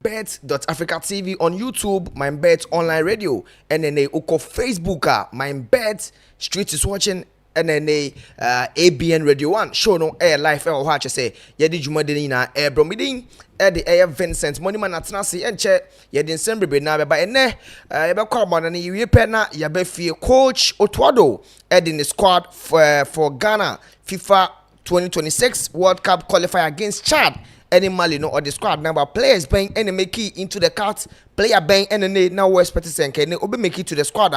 MYBET.AFRICA TV on YouTube, MYBET online radio, and then uko Facebook, MYBET Street is watching, and then ABN Radio 1 show no air live air watch say yedi jumade na air bromidin the air Vincent money man atenase enche yedi nsembebe na beba ene yebe kwa bana ni yepe na yabe fie coach Otwado in the squad for Ghana FIFA 2026 World Cup qualifier against Chad. Any Mali no or the squad number players bang any make it into the cut player bang and now we expect to say can obe make it to the squad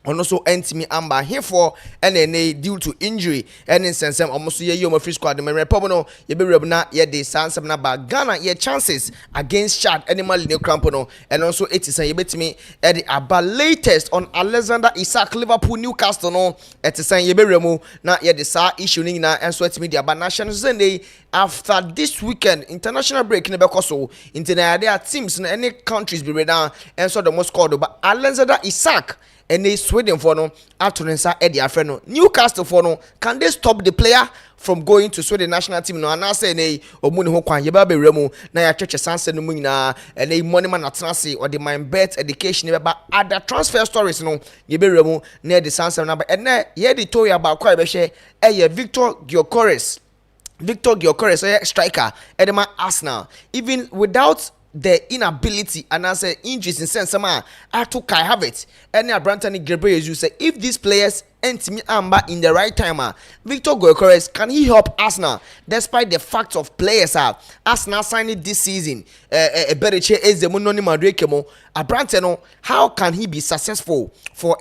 and also me amba here for and due to injury and in sense almost ye my free squad me republino ye be rebna ye the sans na ba Ghana ye chances against Chad any Mali no crampono and also it is ye betimi e the aba latest on Alexander Isak Liverpool Newcastle no it is ye be remu na ye the sa issue ni na and so it me the aba national Sunday after this weekend international break in Bekoso international there teams in any countries be down and so the most called but Alexander Isak and they Sweden for no after Eddie Afreno Newcastle for no can they stop the player from going to Sweden national team no and I say nay omuni ho kwan ye ba be remu na ya cheche sanse no mu nyina and they money man atenase or the MYBET education be ba other transfer stories no ye be remu na the sanse number and na ye the toy about kwa be hye Victor Gyökeres striker edema Arsenal even without the inability and as injuries in sense I took Kai Havertz and Brantani Gabriel you say if these players enter me amba in the right time Victor Gyökeres can he help Arsenal despite the fact of players Arsenal signed this season Eberechi Ezemunoni Madrekemo Brantano how can he be successful for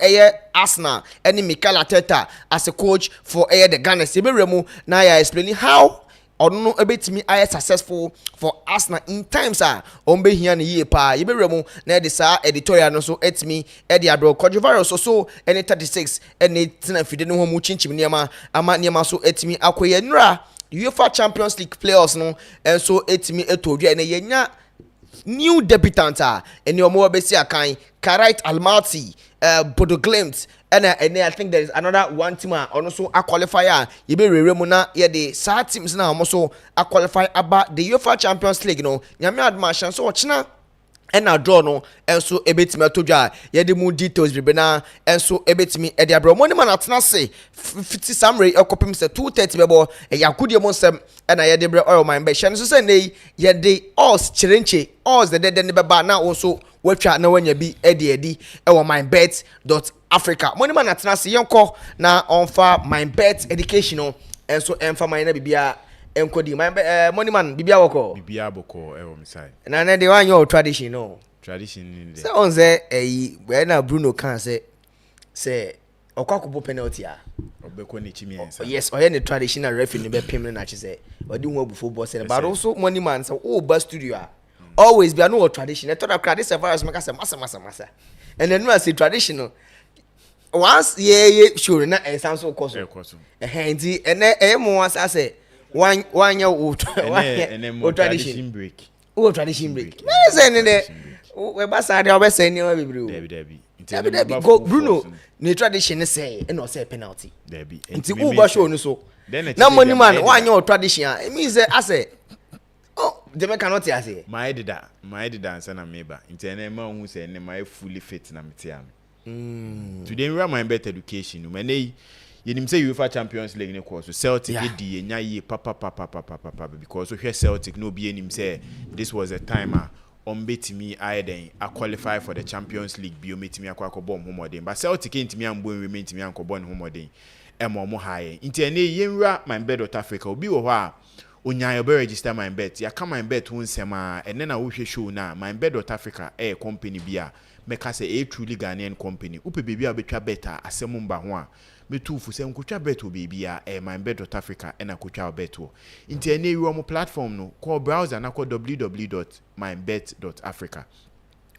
Arsenal and Mikel Arteta as a coach for the Ghana Seberemu now I explaining how or no a bit me I successful for Arsenal in times ombe here ni ye pa ye be remu na de sa editorial no so et me e de abro controversial so any 36 any tina fide no ho mu chinchim niema ama niema so et me akoye nra UEFA Champions League playoffs no and so et me etodua na yenya new debutant and your more besi akan Karait Almaty Bodo Glimt and I think there is another one team also a qualifier you be remuna yeah the sad teams now also a qualify about the UEFA Champions League no nyame admission so watchna and now draw no and so a bit me toja yeah the more details be na and so a bit me e the abro money man atna say 50 summary e kopim say 230 bebo e yakudi mo sem and I the bre oil mine be hye so say nei yeah the us chirenche us the dead ne beba na also watcha na wanya bi edi e wo MYBET.AFRICA money man atna say yonko na onfa MYBET educational and so enfa mine na bibia enkodi money man bibia woko e wo misai na na de wan your tradition no tradition ni say on say where na Bruno can say okwakobo penalty obeko ni chimiensa yes or any traditional referee ni be pem na che say odi hu abufo boss but also money man say oh ba studio always be no tradition e to da credit service make say massa and then no say traditional once ye sure na e sound so cost nti ene mo asa say one year tradition break tradition break me say ne we ba sa de we say ni we bibru go Bruno ni tradition say e no say penalty nti who ba show no so na money man one year tradition e mean say ase oh the me cannot say my dida answer na meba nti ene ma hu say ene my fully fit na metia today we are MYBET education no me yenim say UEFA Champions League ne course Celtic edi enya yi papa because we Celtic no be enim say this was a timer on betimi aiden a qualify for the Champions League bio metimi akwa homodin but Celtic entimi ambo remain timi ankobon homodin mo high nti ene yenwura MYBET.AFRICA obi wo ho a onya be register MYBET ya ka MYBET hu nsema ene na wo hwe show na MYBET.AFRICA company bia meka say a truly Ghanaian company upe bibia betwa beta asem mba ho a metufu se nkotwa beto bibia MYBET.AFRICA ena kotwa beto nti ene wi omo platform no call browser na call www.mybet.africa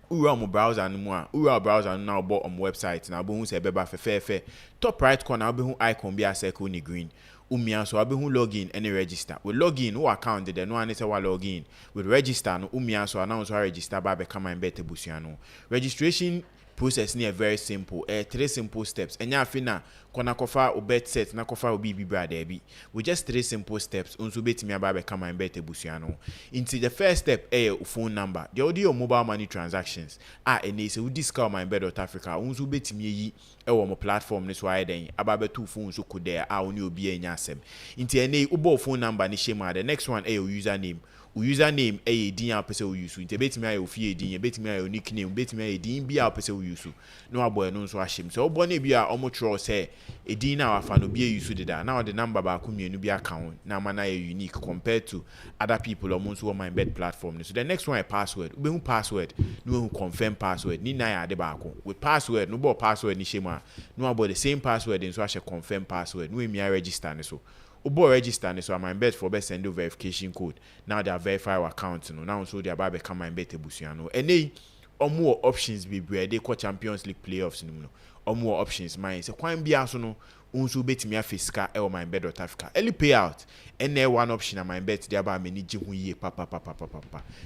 ura omo browser no mu a ura browser no na obo omo website na obo hu se beba fefefe top right corner obo hu icon bia circle ni green umia so abehu login and register with login who account the no an say wa login with register no umia so announce register ba be come MYBET ebusuano registration process near very simple. Three simple steps. And ya fina kona kofa o bet set na kofa obi bibra debi. With just three simple steps, unso bet me aba become my bet ebusiano. Into the first step, phone number. The audio mobile money transactions. And they say we discount my MYBET.AFRICA. Unso bet me yi mo platform this why then aba two phones so could there only obi enyasem. Into any ubo phone number ni shema. The next one username. Username din a pese we use into betimi ayo fie din betimi ayo nickname betimi ayo din bia a pese we use no aboy no so ahyem so obo na bia omo tro say din na afa no bia use dida now the number ba ko mienu bia account na ma na unique compared to other people omo so on my bet platform so the next one is password ube hu password no hu confirm password ni na ya de ba ko with password no bo password ni shema no about the same password in so a confirm password no emi register ne so Ubo register so MYBET for be send verification code. Now they are verify our account no. Now so they are become MYBET ebusiano. Any or more options be they call Champions League playoffs no. Or more options mine. So kwan bia so no unso betimi afiska e MYBET.AFRICA. Early payout. Any one option na MYBET they aba mani ji hu ye papa.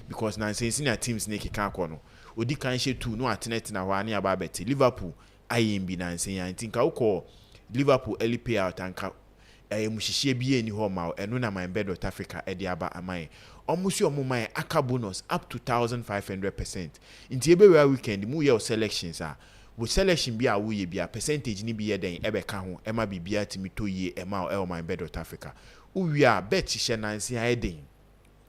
Because now since na teams ne keka ko no. Odi kan she 2 no atnet na wa ne aba bet Liverpool IMB na nsen ya ntinka ukọ Liverpool early payout anka mushishie biye ni ho ma eno na MYBET.AFRICA e de aba amai omusi omumai aka bonus up to 1500%. Inti ebe weekend mu ye selections with selection bi a wo ye bia percentage ni bi ye den ebe ka ho e ma bibia timi to ye e ma MYBET.AFRICA uwi a bet hye nansi a den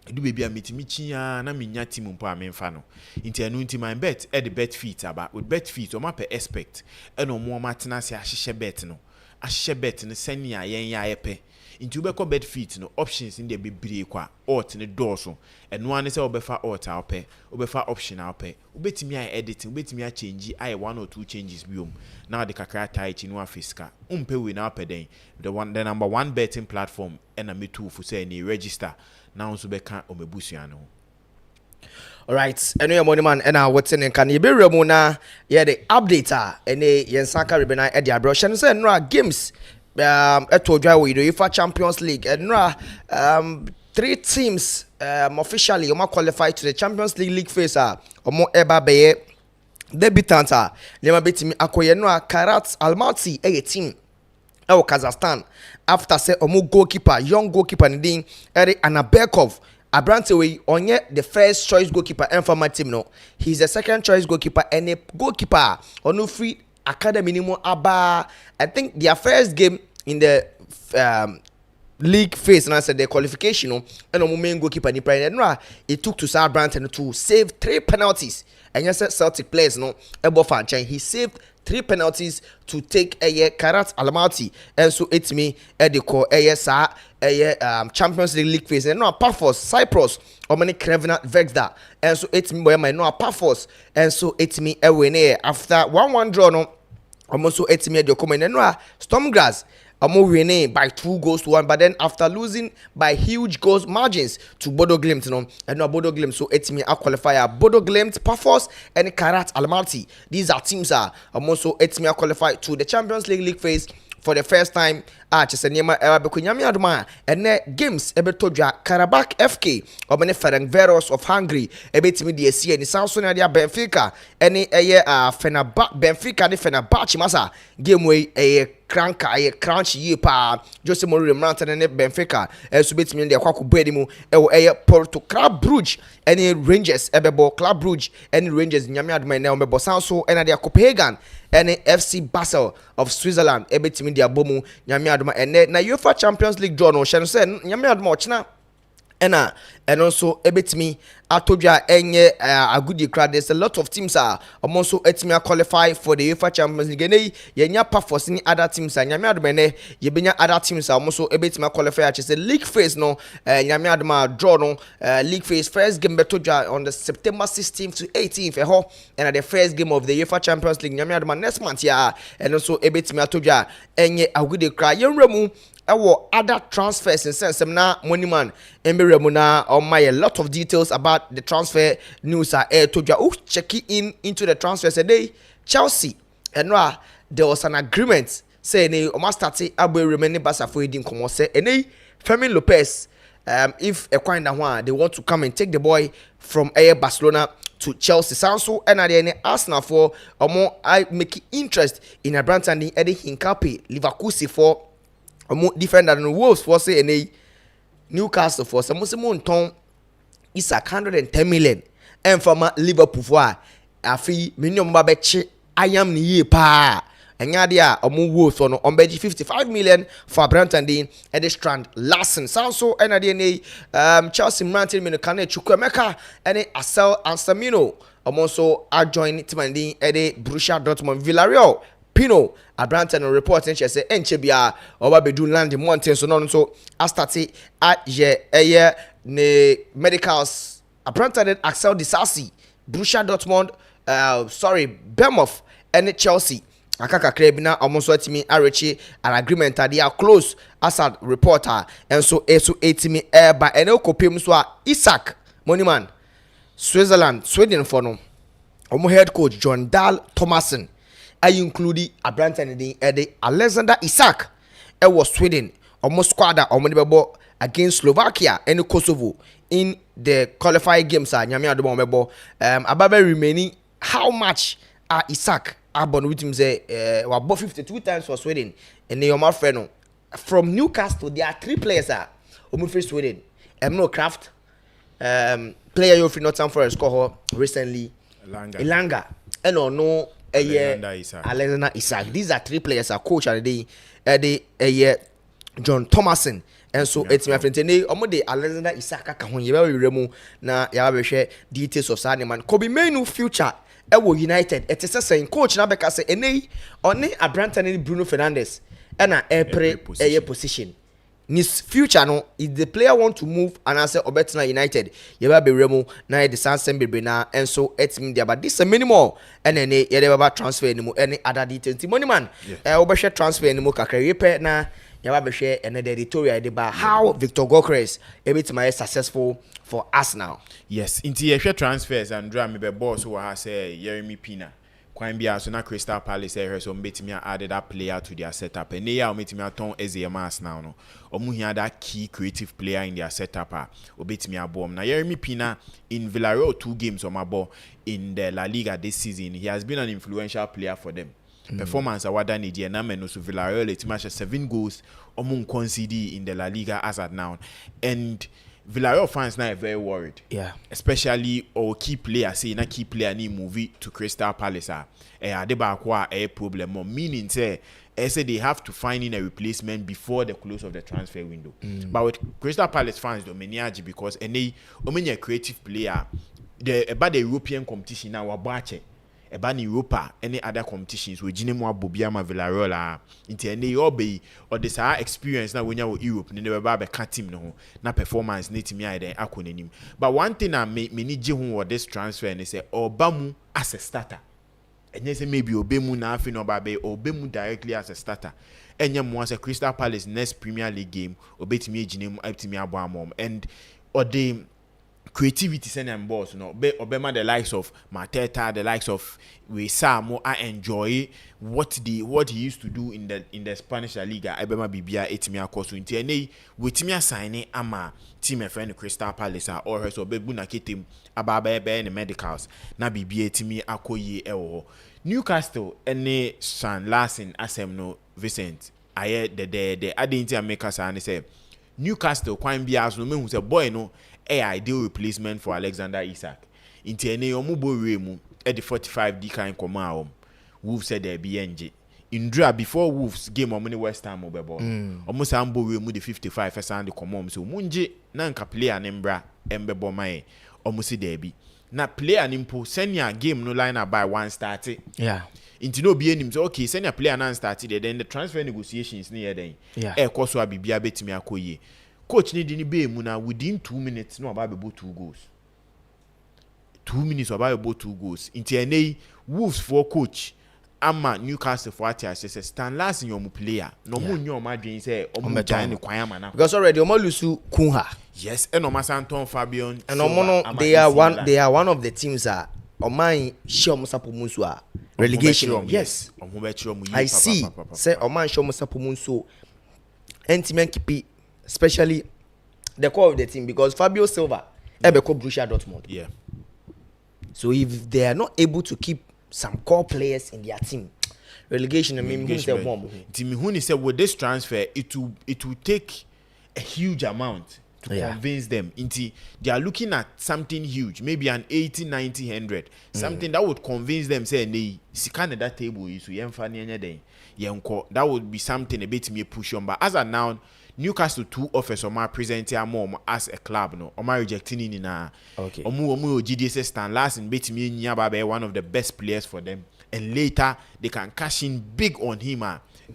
edu bebia metimi chia na menya team mpo a memfa no inti anu inti MYBET e de bet feet aba with bet feet o ma per expect e no mo ma tena se ahye bet no ahye bet ne senia yen ya yepe inti ubeko bet feet no options in the bebre kwa alt ne doso eno ane se obefa alt a ope obefa option a ope ubetimi a editing ubetimi a change I 1 or 2 changes biom now the kakra tai no afiska umpe we na ope den the number 1 betting platform and a me too for say ni register now so beka omebusuano. Alright, eno your money man ena wotin kan ye be remu na ye the updater ene yensaka rebena e dia bro hye say no games eto dwa we UEFA Champions League and 3 teams officially qualified to the Champions League phase omo eba beye debutant lema betimi akoye no Karat Almaty team Kazakhstan after say omo goalkeeper young goalkeeper ndin Eri Anabekov Abrante we onye the first choice goalkeeper and for my team no he's the second choice goalkeeper and a goalkeeper onu free academy minimum aba I think their first game in the league phase and I said the qualification no and main goalkeeper ni pride no it took to South Branton to save 3 penalties and yes Celtic players no ebo fan he saved 3 penalties to take a Karat Almaty and so it's me ediko Champions League phase and no Paphos Cyprus or many Krevina Vexda and so it's me where my no Paphos and so it's me away after 1-1 draw no almost so it's me the comment and no Stormgrass winning by 2 goals to 1, but then after losing by huge goals margins to Bodo Glimt, and no Bodo Glimt, so it's me a qualifier Bodo Glimt, Paphos, and Karat Almaty. These are teams also it's me a qualified to the Champions League phase for the first time. Chesenema Bekunyami Aduma and games Ebetoja Karabakh FK or many Ferencvaros of Hungary ebetimi DSC and Samson and Benfica any Benfica de Fenerbahce masa game way a crunch ye pa Jose Mourinho Mountain and Benfica and so betimi de kwaku bedimu Porto Club Brugge any Rangers ebebo Club Brugge any Rangers Nyami Aduma na omebo Sanso and de Copenhagen any FC Basel of Switzerland ebetimi de abomu Nyami Aduma and na UEFA Champions League draw no hye say nyame admo ochina and also ebetimi atodwa enye agudi crowd. There's a lot of teams also etimi qualify for the UEFA Champions League ne yenya Paphos ni other teams nyame admo ne yebenya other teams also ebetimi qualify at the league phase no nyame admo draw no league phase first game betodwa on the September 16th to 18th and the first game of the UEFA Champions League nyame admo next month and also ebetimi atodwa enye agudi crowd yenremu other transfers in sense na money man emberemu na a lot of details about the transfer news told you checking into the transfers today Chelsea and there was an agreement saying they must start abo remaining Barca for him come say and Fermin Lopez if a kind of one they want to come and take the boy from Barcelona to Chelsea. Sanso and at Arsenal for more I make interest in a brand and Eddie Hinkapi, Leverkusen for a more defender than Wolves for say any Newcastle for some ton is 110 million and from Liverpool for a fee minimum babeche I am ni pa. Enyadia omu Wolves on Ombeji 55 million for Branton Dean Eddie Strand Larson Sanso and Chelsea Mountain Minokane Chukwemeka and Asel Ansamino also adjoin Timandin Eddie Borussia Dortmund Villarreal Pino a Branton report and she say Enchebia or Babedu Land Mountain so non so Astati at ye ne medicals a Branton Axel Disasi Borussia Dortmund Bournemouth and Chelsea Akaka Krebina almost what me Arachi an agreement that they are close as a reporter and so 80 air by Enel Kopimswa Isaac Moniman Sweden for no head coach John Dahl Thomason I include a Branton Eddie Alexander Isaac was Sweden almost squad or against Slovakia and Kosovo in the qualifying games Nyamia Domebo Ababe remaining how much are Isaac Abon with him say about 52 times for Sweden and Neymar Freno from Newcastle there are 3 players for Sweden no Kraft player you Nottingham Forest score recently Elanga and no Alexander Isaac these are 3 players coach at the John Thomason and so it's my friend today omode Alexander Isaac ka ho yeba remu na ya be hwe details of Saneman Kobe Menu future Ewo United it is saying coach na beka say enei oni Abranta ni Bruno Fernandes na epre position his future no if the player want to move and I say Obetina United yeba be remu na the Sansen bebre na and so it's mean there but this a minimum and ene ye dey transfer anymore any other details money man obehwe transfer anymore kakra yepe na yaba be share another editorial deba how Victor Gokres able to be successful for us now. Yes, into your transfers and draw me be boss who has say Jeremy Pina. Kwan bia so na Crystal Palace here so betimi added that player to their setup and they are betimi aton Ezemas now no. Omu hia that key creative player in their setup obetimi abom. Na Jeremy Pina in Villarreal 2 games on my ball in the La Liga this season. He has been an influential player for them. Performance awada ni die na meno so Villarreal it match 7 goals omun concede in the La Liga as at now and Villarreal fans now are very worried. Yeah. Especially our key player say na key player ni movie to Crystal Palace ade ba kwa problem meaning say they have to find in a replacement before the close of the transfer window. But with Crystal Palace fans do meniaji because any omenya creative player about the European competition now wabache about Europa any other competitions we jinemu abobiama Villarreal into any obey or this experience now when you Europe ni never be team no na performance need me ide akonenim but one thing I me ni je hu this transfer and say obamu as a starter and say maybe obemu na afi no ba be obemu directly as a starter enye mo as a Crystal Palace next Premier League game obetimi jinemu aptimi abo amom and or the creativity send them boss no obema the likes of Mateta the likes of we Samo I enjoy what he used to do in the Spanish La Liga obema bibia etimi akoso nti ene wetimi assign ama team e friend Crystal Palace or so bebu na ketem ababa be ne medicals na bibia etimi akoyi ewo Newcastle ene San Larson asem no Vincent aye the identity makers and say Newcastle kwan bia so mehu say boy no ideal replacement for Alexander Isaac. Inti ene omubo remu at the 45 D kind koma Wolves said there be NG. In draw before Wolves game on West Ham obebo. Almost ambo remu the 55 first and the common so munje na nka player nembra embebo mai almost there be. Na player nimpo senior game no line up by 1 started. Yeah. Inti no be enim so okay senior player na started then the transfer negotiations near then. Yeah. Koso abibia betimi akoye. Coach need any be muna within 2 minutes no about 2 goals. 2 minutes about 2 goals. Into any Wolves for coach ama Newcastle for atia say Stan Larson your player. No mo nyo ma dwen say omo join kwanya mana. Because already omo lusu Kunha. Yes, and omo Santon Fabian. And omo they are one of the teams oman shomo sapomunso relegation. Yes. I see. Say oman shomo sapomunso entimen kipi especially the core of the team because Fabio Silva Ebeko Borussia Dortmund. Yeah. So if they are not able to keep some core players in their team, relegation, I mean, who say more? Timmy say with this transfer, it will take a huge amount to convince them. They are looking at something huge, maybe an 80, 90, 100, something that would convince them. Say, "Nee, sikane that table is we that would be something a bit me push on." But as of now, Newcastle 2 offers on my presenting more as a club, no, or my rejecting in a okay. Omu GDS stand last in bit me Nyababe, one of the best players for them, and later they can cash in big on him.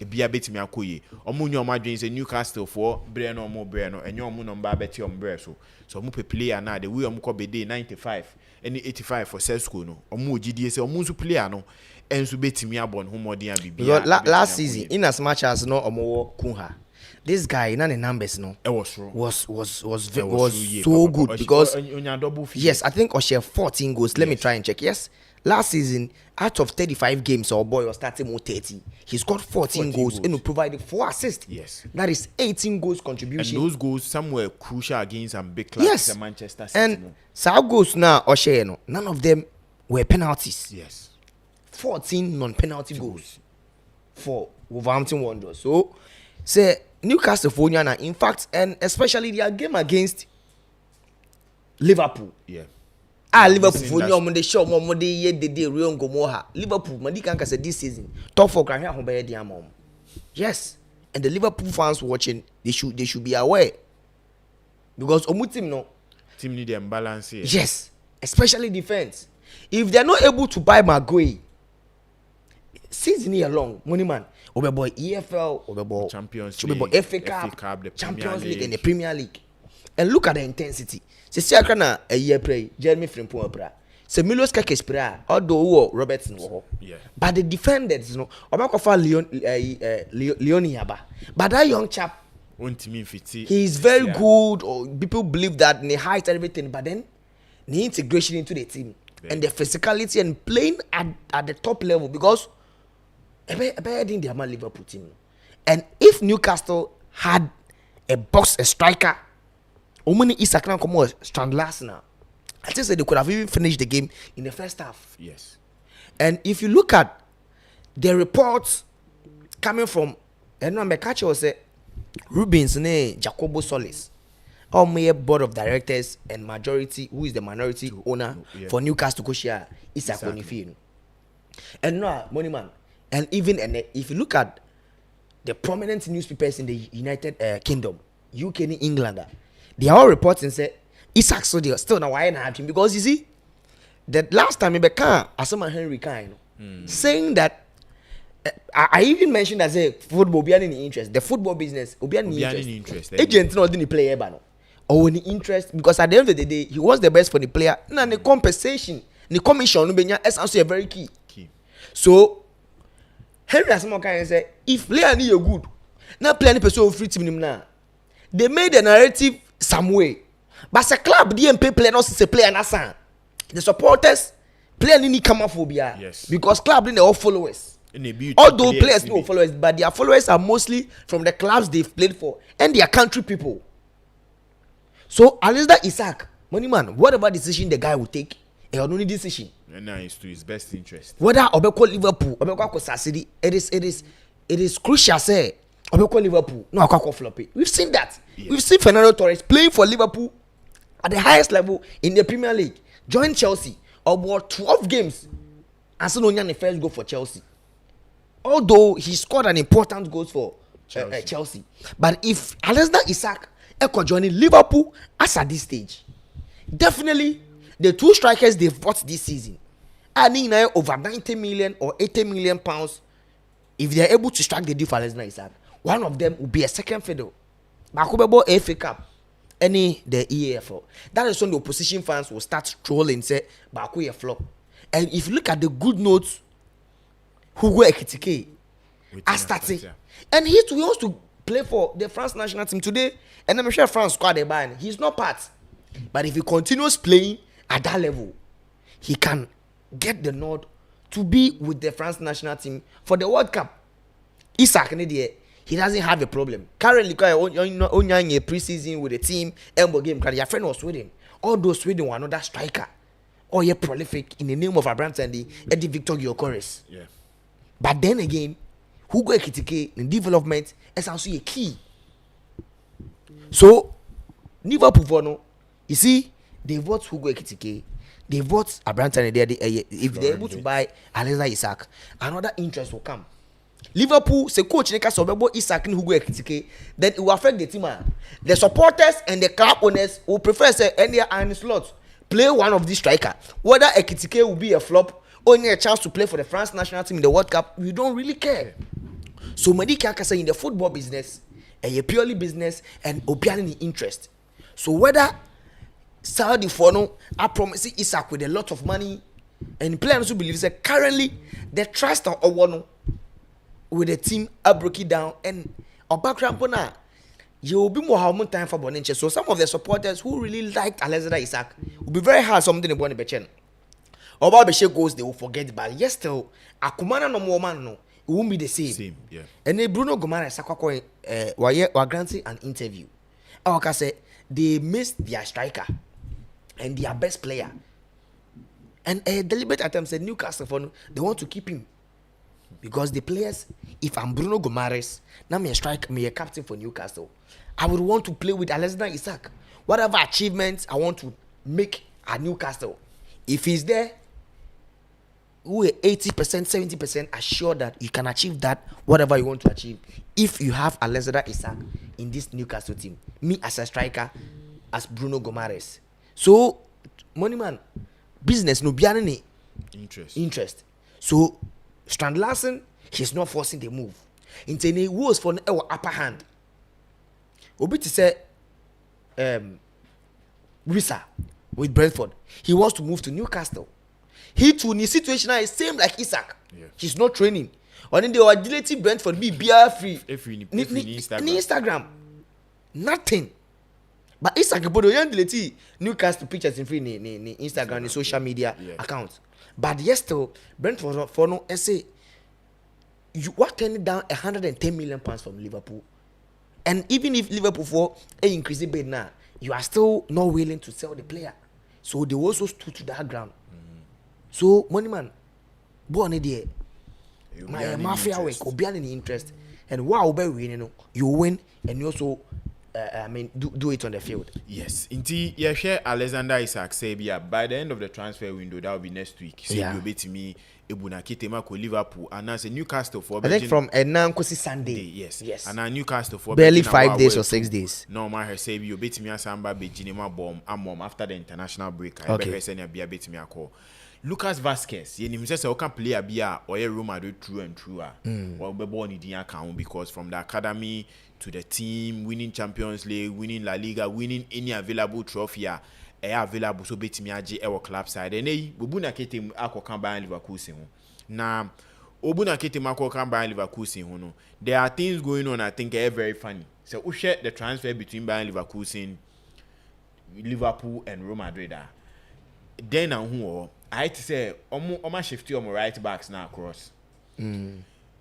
Be a bit me akoye. Omunyo ma dreams a Newcastle for Breno mo Breno and your moon barbeti on breso. So mu player now the way omuko be day 95 and 85 for Sesco no. Omu GDS omuzu player no. And so beti me abon humodi and be last season in as much as no omo kunha. This guy in the numbers no. It was wrong. Was so good because yes, I think Oshe 14 goals. Let me try and check. Yes. Last season, out of 35 games, our boy was starting with 30. He scored 14 goals and he provided 4 assists. Yes. That is 18 goals contribution. And those goals, some were crucial against some big clubs. Yes. Manchester City. And some goals now, Oshe, none of them were penalties. Yes. 14 non-penalty goals for Wolverhampton Wanderers. So, say Newcastle for Ghana, in fact, and especially their game against Liverpool. Yeah. Liverpool for you on the show, more day ye the real Gomoha. Liverpool, Madika said this season, top 4 can have their mom. Yes, and the Liverpool fans watching, they should be aware because Omutim no team need them balance here. Yes, especially defense. If they are not able to buy Maguire, season here long, money man, Obebo EFL, Obebo Champions League, League, FA Cup, the Champions League, and the Premier League. And look at the intensity. See, I can a year play, Jeremy Frimpong opera. Se Milos Kakes pra, although Robertson wo. Yeah. But the defenders, no, Obakofa Leon Yaba. But that young chap, he is very good. Or people believe that the height and everything, but then the integration into the team and the physicality and playing at the top level because I think they are my Liverpool team. And if Newcastle had a striker, Omuni Isakran come strand last now. I think they could have even finished the game in the first half. Yes. And if you look at the reports coming from, and no, Mekachi was say Rubens ne Jacobo Solis, my board of directors and majority, who is the minority owner for Newcastle Koshia, Isak Onifin. And no, money man. And even if you look at the prominent newspapers in the United Kingdom, UK and England, they are all reporting say Isak still now why not him because you see the last time Asama Henry kind saying that I even mentioned as a football be any interest, the football business be any interest. Agent not didn't play no or any interest because at the end of the day he was the best for the player. Now the compensation, the commission no be is also very key. So Henry Asama kind say if player need you good, now play any person free team now. They made the narrative some way. But the club didn't pay player not to player na the supporters player need come up phobia. Yes. Because club didn't all followers. Although players no followers, but their followers are mostly from the clubs they've played for and their country people. So Alistair Isak, money man, whatever decision the guy will take, he will only decision. And now it's to his best interest. Whether Obeko Liverpool, Obeko City, it is crucial say Obeko Liverpool, no Obeko floppy. We've seen that. Yeah. We've seen Fernando Torres playing for Liverpool at the highest level in the Premier League. Joined Chelsea about 12 games. And so the first goal for Chelsea. Although he scored an important goal for Chelsea. But if Alistair Isak ever joining Liverpool as at this stage, definitely the two strikers they've bought this season earning now over 90 million or 80 million pounds. If they are able to strike the deal for Alistair Isak, one of them will be a second fiddle. Bakubebo FA Cup, any the EAFL. That is when the opposition fans will start trolling, say Baku a flop. And if you look at the good notes, Hugo Ekitike, Astati, and he too wants to play for the France national team today. And I'm sure France squad a ban. He's not part, but if he continues playing at that level, he can get the nod to be with the France national team for the World Cup. Isak he doesn't have a problem. Currently, only a preseason with the team, Elbow game, your friend was Sweden. Although Sweden were another striker, or you're prolific in the name of Abraham and the Eddie Victor Gyökeres. Yeah. But then again, Hugo Ekitike in development is also a key. So Liverpool for no, you see, they vote Hugo Ekitike, they vote Abraham and if they're able to buy Alexander Isak, another interest will come. Liverpool say coach Neka Sobebo Isak and Hugo Ekitike, then it will affect the team. The supporters and the club owners will prefer say any iron slot play one of these striker. Whether Ekitike will be a flop, only a chance to play for the France national team in the World Cup, we don't really care. So Madi Kaka say in the football business, a purely business and opiani interest. So whether Saudi Fono are promising Isak with a lot of money, and players who believe that currently the trust of Owono with the team are broken down and Obakra you will be more time for Boninche. So some of the supporters who really liked Alexander Isak will be very hard something about the Bechen. Oba Beshe goes, they will forget, but yes, still Akumana no more man no, it won't be the same. Yeah. And then Bruno Gomares Sakwako were granting an interview. I say they missed their striker and their best player. And a deliberate attempt said Newcastle they want to keep him. Because the players, if I'm Bruno Gomares, now me a captain for Newcastle, I would want to play with Alexander Isak. Whatever achievements I want to make at Newcastle, if he's there, we 80%, 70% assured that you can achieve that, whatever you want to achieve, if you have Alexander Isak in this Newcastle team. Me as a striker, as Bruno Gomares. So, money man, business no bianini interest. So, Strand Larsen, he's not forcing the move. Intene was for our upper hand. Obi to say, Risa with Brentford, he wants to move to Newcastle. He too, in his situation now is same like Isak. Yeah. He's not training. And then they were deleting Brentford, be beer free. Instagram. Nothing. But Isak, but you delete Newcastle pictures in free ni Instagram, ni social media accounts. But yes, still, Brentford for no essay. You are turning down 110 million pounds from Liverpool, and even if Liverpool for a increase bid now, you are still not willing to sell the player. So they also stood to that ground. So money man, born idea, my mafia work, obian in interest, and wow, be winning, you win, and you also. Do it on the field. Yes. Indeed, yeah, share Alexander Isak say by the end of the transfer window, that will be next week. So you'll be to me Ebuna Kitema ko Liverpool and as a Newcastle for I think from Nankosi Sunday. Yes. And a Newcastle for barely 5 days or 6 days. No, my say you'll be to me as Samba Bejinema bomb amom after the international break. Okay. I send a bit me a call. Lucas Vasquez, you know, says I can play a beer or a Real Madrid true and true. Or be born in the account because from the academy to the team, winning Champions League, winning La Liga, winning any available trophy, available so bet me our club side. And Bubuna Kete Ako can buy Leverkusen. Now, Obuna Kete Mako can buy Leverkusen. There are things going on, I think, very funny. So, we share the transfer between Bayern Leverkusen, Liverpool, and Real Madrid. Then, I had to say, Oma shifty on my right backs now across.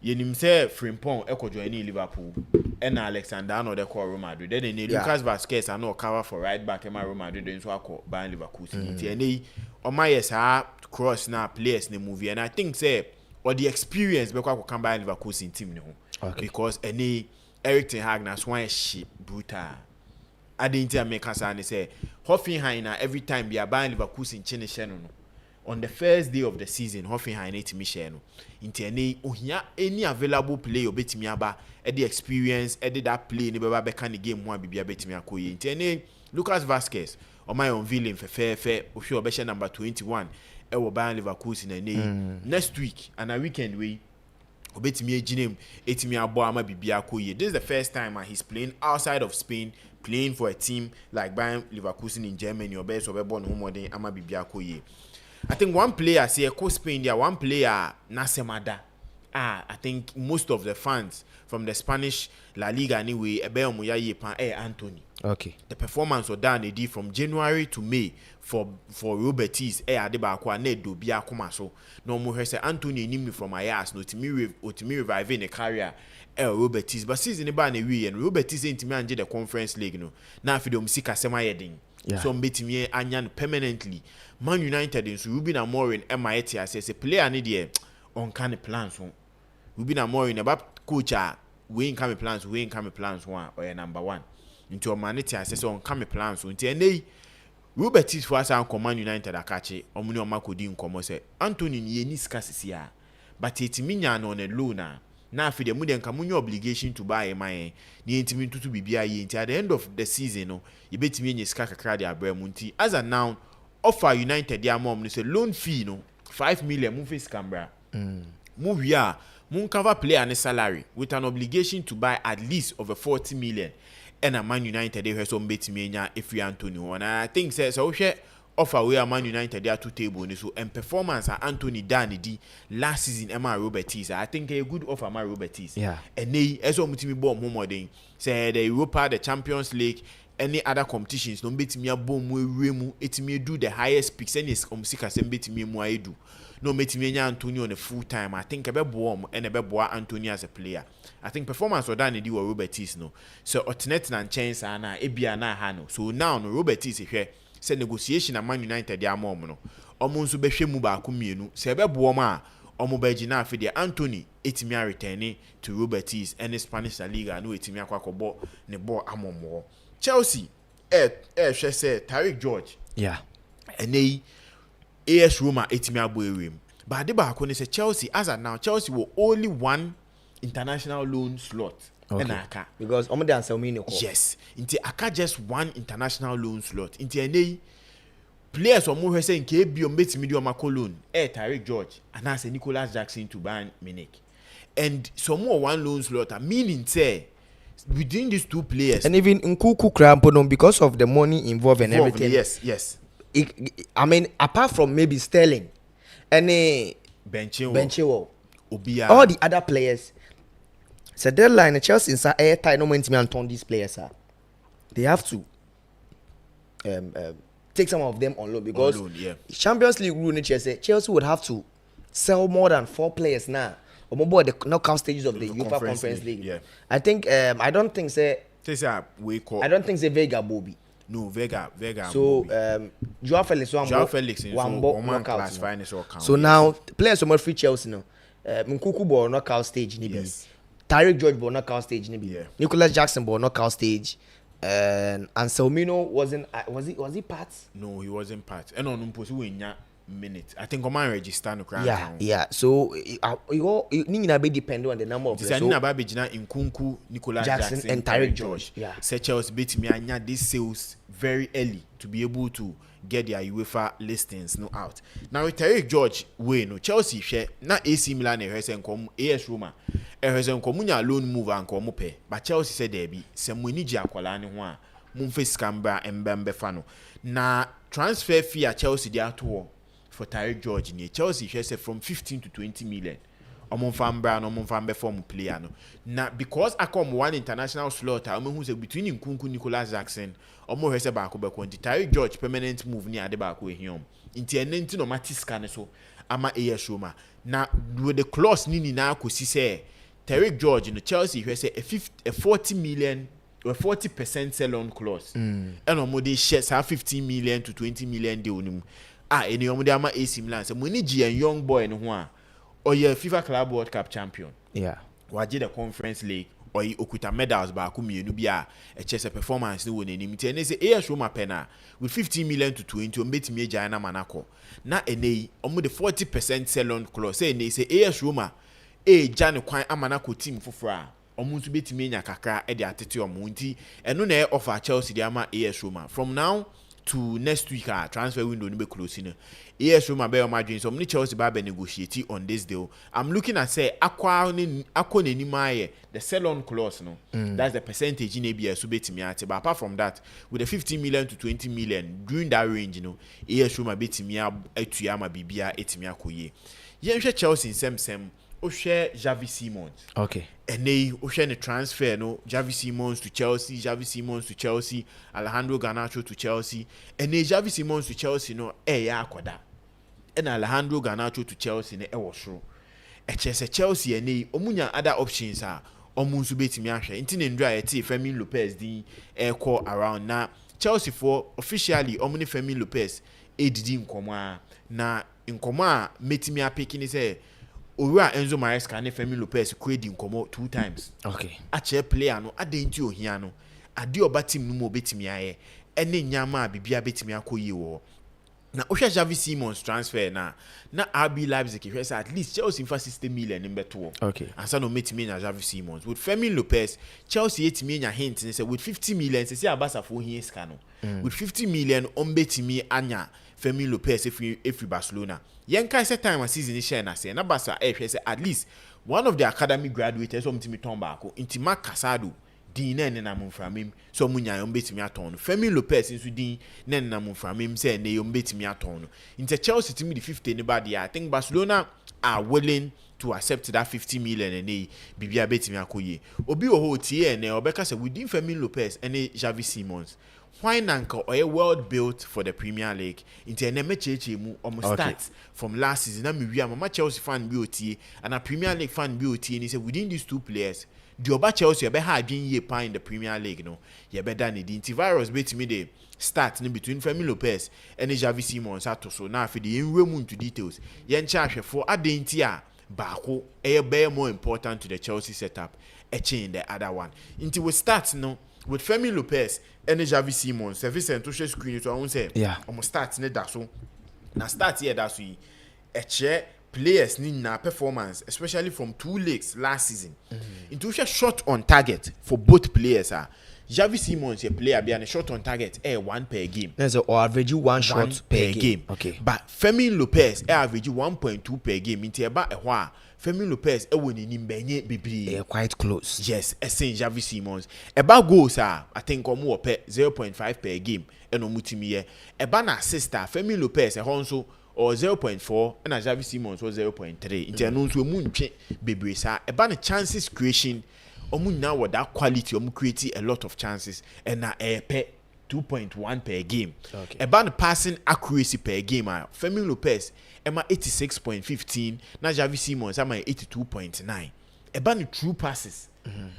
Yenim say Frimpong eko joining Liverpool and Alexander Arnold eko Real Madrid. Then Lucas Vasquez are no cover for right back in Real Madrid. Then so ako Bayern Leverkusen. And Oma yes cross now players in the movie. And I think say or the experience because I can Bayern Leverkusen team no. Because any Eric Ten Hag na swan shit brutal. I didn't make us say Hoffenheim every time be a Bayern Leverkusen chene no. On the first day of the season, Hoffenheim need to Michel. Into any available play or bet me aba, the experience, that play, ni baba beka ni game one be bet me akoye. Into Lucas Vasquez, or my own villain for fair, or sure besha number 21, will buy Leverkusen and next week and a weekend we. Bet me a gym, etimi abo ama bibi akoye. This is the first time he's playing outside of Spain, playing for a team like Bayern Leverkusen in Germany or best or born home or ama bibi akoye. I think one player say Spain there, one player Nasemada. I think most of the fans from the Spanish La Liga anyway, Anthony. Okay. The performance of Dan did from January to May for Robertis Adebakwa Nedo Bia Kumaso. No more say Anthony nimi from my ass, no to me reviving a career Robertis. But season the ban and Robertis ain't me the conference league no. Now for them sika sema yeding. So betimi anya no permanently. Man United in so Ruben Amorim MYBET as a player ni there on kind of plans so Ruben Amorim about coach we income plans one or number one into humanity as on come plans so until Robert is for us and Command United akache omuni omakodi nkomo say Anthony ni ni scarcity a but etiminya na on a loan na afi de mu de nka munye obligation to buy man ni entimi tutu bibia ye nti at the end of the season no ye betimi nye sika kakra de abremu nti as a now offer United ya mom no say loan fee no 5 million mu face cambra mu wia mun cover player and salary with an obligation to buy at least over 40 million and a Man United they so betimi nya if you Anthony and I think say so share offer we a Man United there to table so and performance Anthony Danidi last season Emma Robertis I think a good offer my Robertis and they as mutimi bomb more than say the Europa the Champions League any other competitions no betimi abom we mu etimi do the highest picks and is sika sem betimi mu ayedu no betimi nya Anthony on a full time I think a be boom and a be boa Anthony as a player I think performance or Danidi or Robertis no so alternate and chance na ebia na ha no so now no Robertis here say negotiation na Man United ya mom no omo nso behwe mu ba ko mienu say be bo ma omo ba gina afi de Anthony etimi a return to Robertis and Spanish La Liga no etimi akwakobo ne ball amomo Chelsea hwe say Tariq George and AS Roma etimi abo ewem but de ba ko ne say Chelsea as at now Chelsea will only one international loan slot. Okay. Because Omode and Selmini. Yes. Inti aka just one international loan slot. Inti any players or more say in KB on beti medium loan. Tariq George and as Nicholas Jackson to Bayern Munich. And some more one loan slot. Meaning say within these two players. And even Nkuku Krampono because of the money involved and everything. Yes. I mean apart from maybe Sterling, any Benchiro. All the other players. So deadline Chelsea inside airtime no mean to me and turn these players they have to take some of them on loan because Champions League rule in Chelsea would have to sell more than 4 players now or more the knockout stages of the UEFA Conference League. I think I don't think say Vega Bobby. No, Vega. So Joao Felix one classifying is all count. So now players are free Chelsea now. Nkuku ball knockout stage maybe. Tariq George ball knockout stage maybe. Nicholas Jackson ball knockout stage. And Selmino wasn't was he part? No, he wasn't part. And on Umposu minute. I think Oman register no crown. Yeah. So you need to be dependent on the number of players. So Nkunku, Nicholas Jackson and Tariq George. Say Chelsea beat me anya this sales very early to be able to get their UEFA listings out. Now with Tariq George way no Chelsea share na AC Milan e hwese nkom AS Roma e hwese nkom nya loan move an nkom pe but Chelsea said there be se money gi akwala ne ho a mumfe skamba embembe fa no na transfer fee a Chelsea dey ato for Tariq George ni Chelsea share say from 15 to 20 million omomfamba no omomfamba form player no na because akom one international slot hu say between Nkunku Nicholas Jackson omo hwese ba ko be ko Tariq George permanent move ni ade ba ko ehiom nti enenti no matiska ne so ama AS Roma na with the clause ni na akosi say Tariq George no Chelsea hwese a 40 million or 40% sell on clause and omo dey share 15 million to 20 million deal ni eni omo dey ama AC Milan say money gi a young boy no ho a or your FIFA Club World Cup champion. Waje the Conference League or okuta medals ba ku mienu bia e chese performance ni woni nim tie ne say AS Roma pena with 15 million to 20 ombetimi agya na manako na enei omo the 40% sell on clause say ne say AS Roma gya ne kwan amanako team fofora omo nso betimi nya kakra e de atete omo nti eno na offer Chelsea de ama AS Roma from now to next week transfer window no be close no AS Roma be o madwin so many Chelsea ba be negotiate on this deal. I'm looking at say akwa neni maye the sell on clause no that's the percentage in ABS so betimi ate but apart from that with the 15 million to 20 million during that range you know AS Roma betimi atu ama bibia etimi akoye yenhwe Chelsea sem Oshe Javi Simons. Okay. And they Oshe transfer no Javi Simons to Chelsea, Alejandro Garnacho to Chelsea, and they Javi Simons to Chelsea no ya akoda. And Alejandro Garnacho to Chelsea ne was true. Chelsea and they omunya other options omunsu betimi ahwe. Inti ne ndra yeti Fermin Lopez di call around na Chelsea for officially Omni Femi Lopez edidi nkoma na nkoma metimi apeki ni say Owura Enzo Maresca ne Femi Lopez kwedi nkomo 2 times. Okay. Ache player no adenti ohia no. Ade oba team no mo betimi aye. Ene nyama bibia betimi akoyi wo. Na ohwa Xavi Simons transfer na RB Leipzig he at least Chelsea for 60 million in beto. Okay. Asa no metimi na Xavi Simons. With Femi Lopez, Chelsea etimi nya hint say with 50 million say abasa for here ska no. With 50 million on betimi anya Femi Lopez if Barcelona. Yenka say time a season share na say na Barca say at least one of the academy graduates so mtimi ton back into Mark Casado din na na mun framim so munya yon betimi aton Femi Lopez nso din na na mun framim say na yon betimi aton into Chelsea timi the 50 ne bad I think Barcelona are willing to accept that 50 million and bibia betimi akoye obi oho tie na obeka say within Femi Lopez and Xavi Simons why nanka or a world built for the Premier League into an MHH mu almost starts from last season. Na me am a Chelsea fan BOT and a Premier League fan BOT and he said within these two players the oba Chelsea be had been year pa in the Premier League no you better need the virus bet me the start in between Femi Lopez and Xavi Simons ato so now for the inroom into details yen charge for adentia bako be more important to the Chelsea setup a chain the other one into we start no with Femi Lopez and Xavi Simons service and to share screen so I won't say almost start ne da so na start here that we a chair players need na performance especially from 2 legs last season into shot on target for both players Xavi Simons a player be a shot on target 1 per game. There's or average 1 shot per game. Okay. But Femi Lopez average 1.2 per game into about a while. Femi Lopez winning in Benye Bibri. Quite close. Yes, Saint Xavi Simons. About goals I think more per 0.5 per game. And omutimi na assist Femi Lopez also or 0.4 and Xavi Simons was 0.3. Into no so munche Bibri sa about chances creation. Now with that quality, creating a lot of chances and na per 2.1 per game. Okay. About the passing accuracy per game, Femi Lopez, 86.15, na Xavi Simons, 82.9. About the true passes.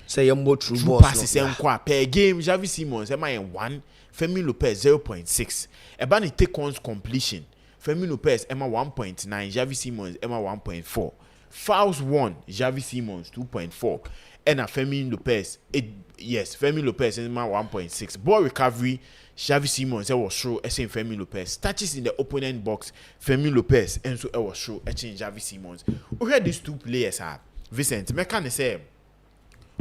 Say you're more true passes per game, Xavi Simons, 1, Femi Lopez 0.6. About the take-ons completion, Femi Lopez, 1.9, Xavi Simons, 1.4. Fouls 1, Xavi Simons 2.4. And Femi Lopez, Femi Lopez is 1.6. Ball recovery, Xavi Simons was show same Femi Lopez. Touches in the opponent box, Femi Lopez and so was show Xavi Simons. Where these two players are, Vincent, me can say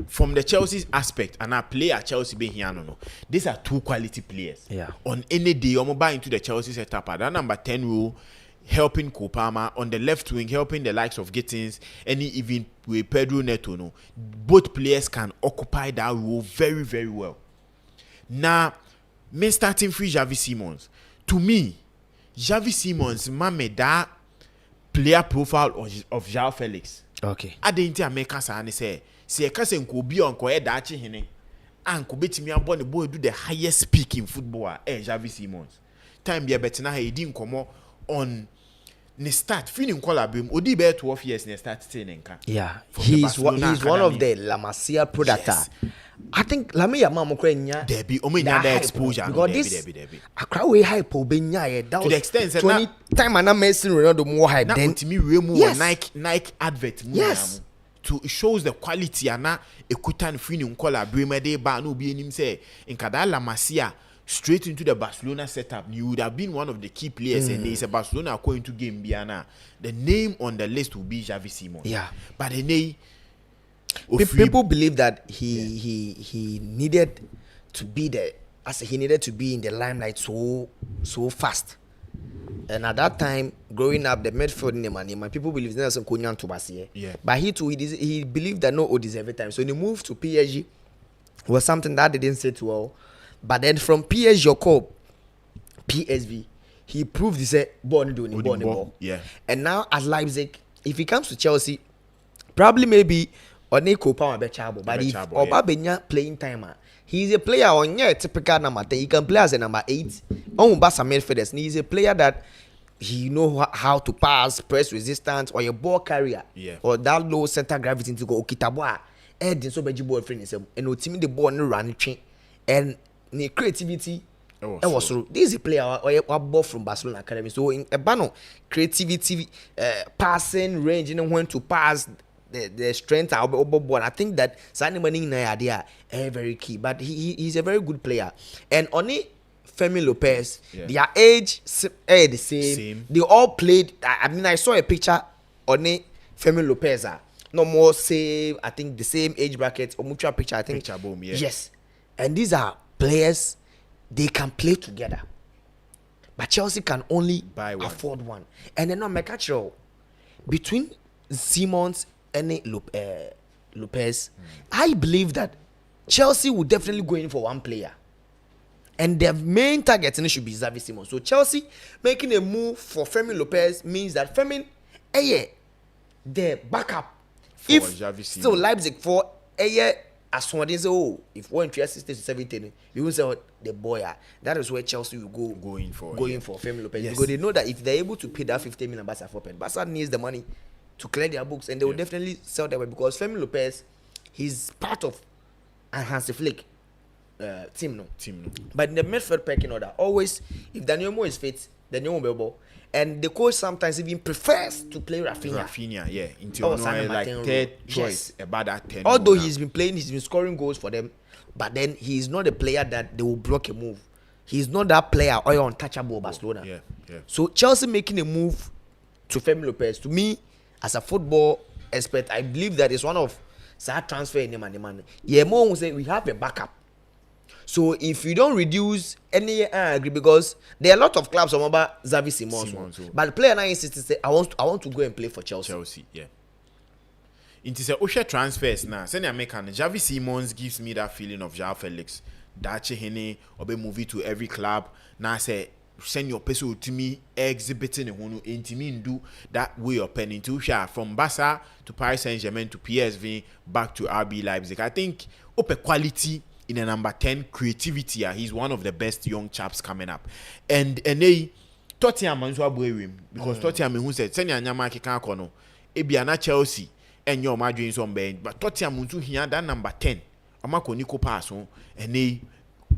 from the Chelsea aspect and I play at Chelsea being here no. These are 2 quality players. Yeah. On any day, I'm buy into the Chelsea setup at that number 10 role. Helping Kopama on the left wing, helping the likes of Gittins, any even with Pedro Neto. No, both players can occupy that role very, very well. Now, me starting free Xavi Simons. To me, Xavi Simons, mame that player profile of João Felix. Okay. I didn't make us say a cousin could be on Koe Dachi Hene and could bet me upon the boy do the highest peak in football. Xavi Simons. Time be a better now, he didn't come on. Ne start feeling collabim odi be 12 years ne start training ka he's one of the La Masia product. Yes. I think Lamia mama kwenya there be o me nya the exposure because this akra we hype obenya that to the extent 20 time and Messi Ronaldo more hype then to me we more Nike advert mu yes to it shows the quality and na ekutan feeling collabim dey ba no be enim say in kada La Masia straight into the Barcelona setup, you would have been one of the key players and there is a Barcelona going to game Biana. The name on the list will be Xavi Simons. Yeah. But the name people believe that he needed to be there as he needed to be in the limelight so fast. And at that time, growing up, the midfield in the money, my people believe Nelson Konyan to Basie. Yeah. But he believed that no deserve time. So the move to PSG was something that didn't sit well. But then from PSG call PSV, he proved he said born doing ball. Yeah. And now as Leipzig, if he comes to Chelsea, probably maybe on Nico Power Chabo. But if Obabenya playing timer, he's a player on typical number 10. He can play as a number 8. On Basa midfielders. He's a player that he know how to pass, press resistance, or your ball carrier. Yeah. Or that low center gravity to go Okitaboa. And so many ball friends and ultimately the ball no run chain. And the creativity This is a player who bought from Barcelona Academy. So in Ebano, creativity, passing range, when to pass, the strength, I think that Sani Mani idea very key. But he's a very good player. And only Femi Lopez, their age the same. They all played. I mean, I saw a picture on Femi Lopez. No more same. I think the same age bracket or mutual picture. I think boom, yes. And these are players. They can play together, but Chelsea can only afford one. And then no Mecatro between Simons and Lopez. I believe that Chelsea would definitely go in for one player, and their main target should be Xavi Simons. So Chelsea making a move for Fermin Lopez means that Fermin, the backup. For if Xavi still Leipzig for as someone say, oh, if 1 to 16 to 17, you will say, oh, the boy. That is where Chelsea will go in for Fermin Lopez, because they know that if they're able to pay that 50 million Barca for pen, Barca needs the money to clear their books, and they will definitely sell that way, because Fermin Lopez, he's part of Hansi Flick team. No. But in the midfield pecking order, always if Daniel Mo is fit, Daniel Mo will ball. And the coach sometimes even prefers to play Rafinha. Into like third choice about that 10. Although he's been scoring goals for them, but then he's not a player that they will block a move. He's not that player or untouchable Barcelona. So Chelsea making a move to Fermin Lopez, to me, as a football expert, I believe that it's one of sad transfer in the yeah, more will say we have a backup. So if you don't reduce any agree, because there are a lot of clubs about Xavi Simons, but the player now insists to say I want to go and play for Chelsea. Into say Osha transfers now. Send American Xavi Simons gives me that feeling of Joao Felix. Dache Hene obe movie to every club. Now say send your person to me exhibiting a one intimate do that way of penning to share from Barca to Paris Saint-Germain to PSV back to RB Leipzig. I think open quality in a number 10 creativity. He's one of the best young chaps coming up. And they Tottenham manzo abuewim, because Tottenham who said senya nyama keka kono ebiana Chelsea and your margin on bend, but Tottenham munzu here that number 10 amako niko pass on and they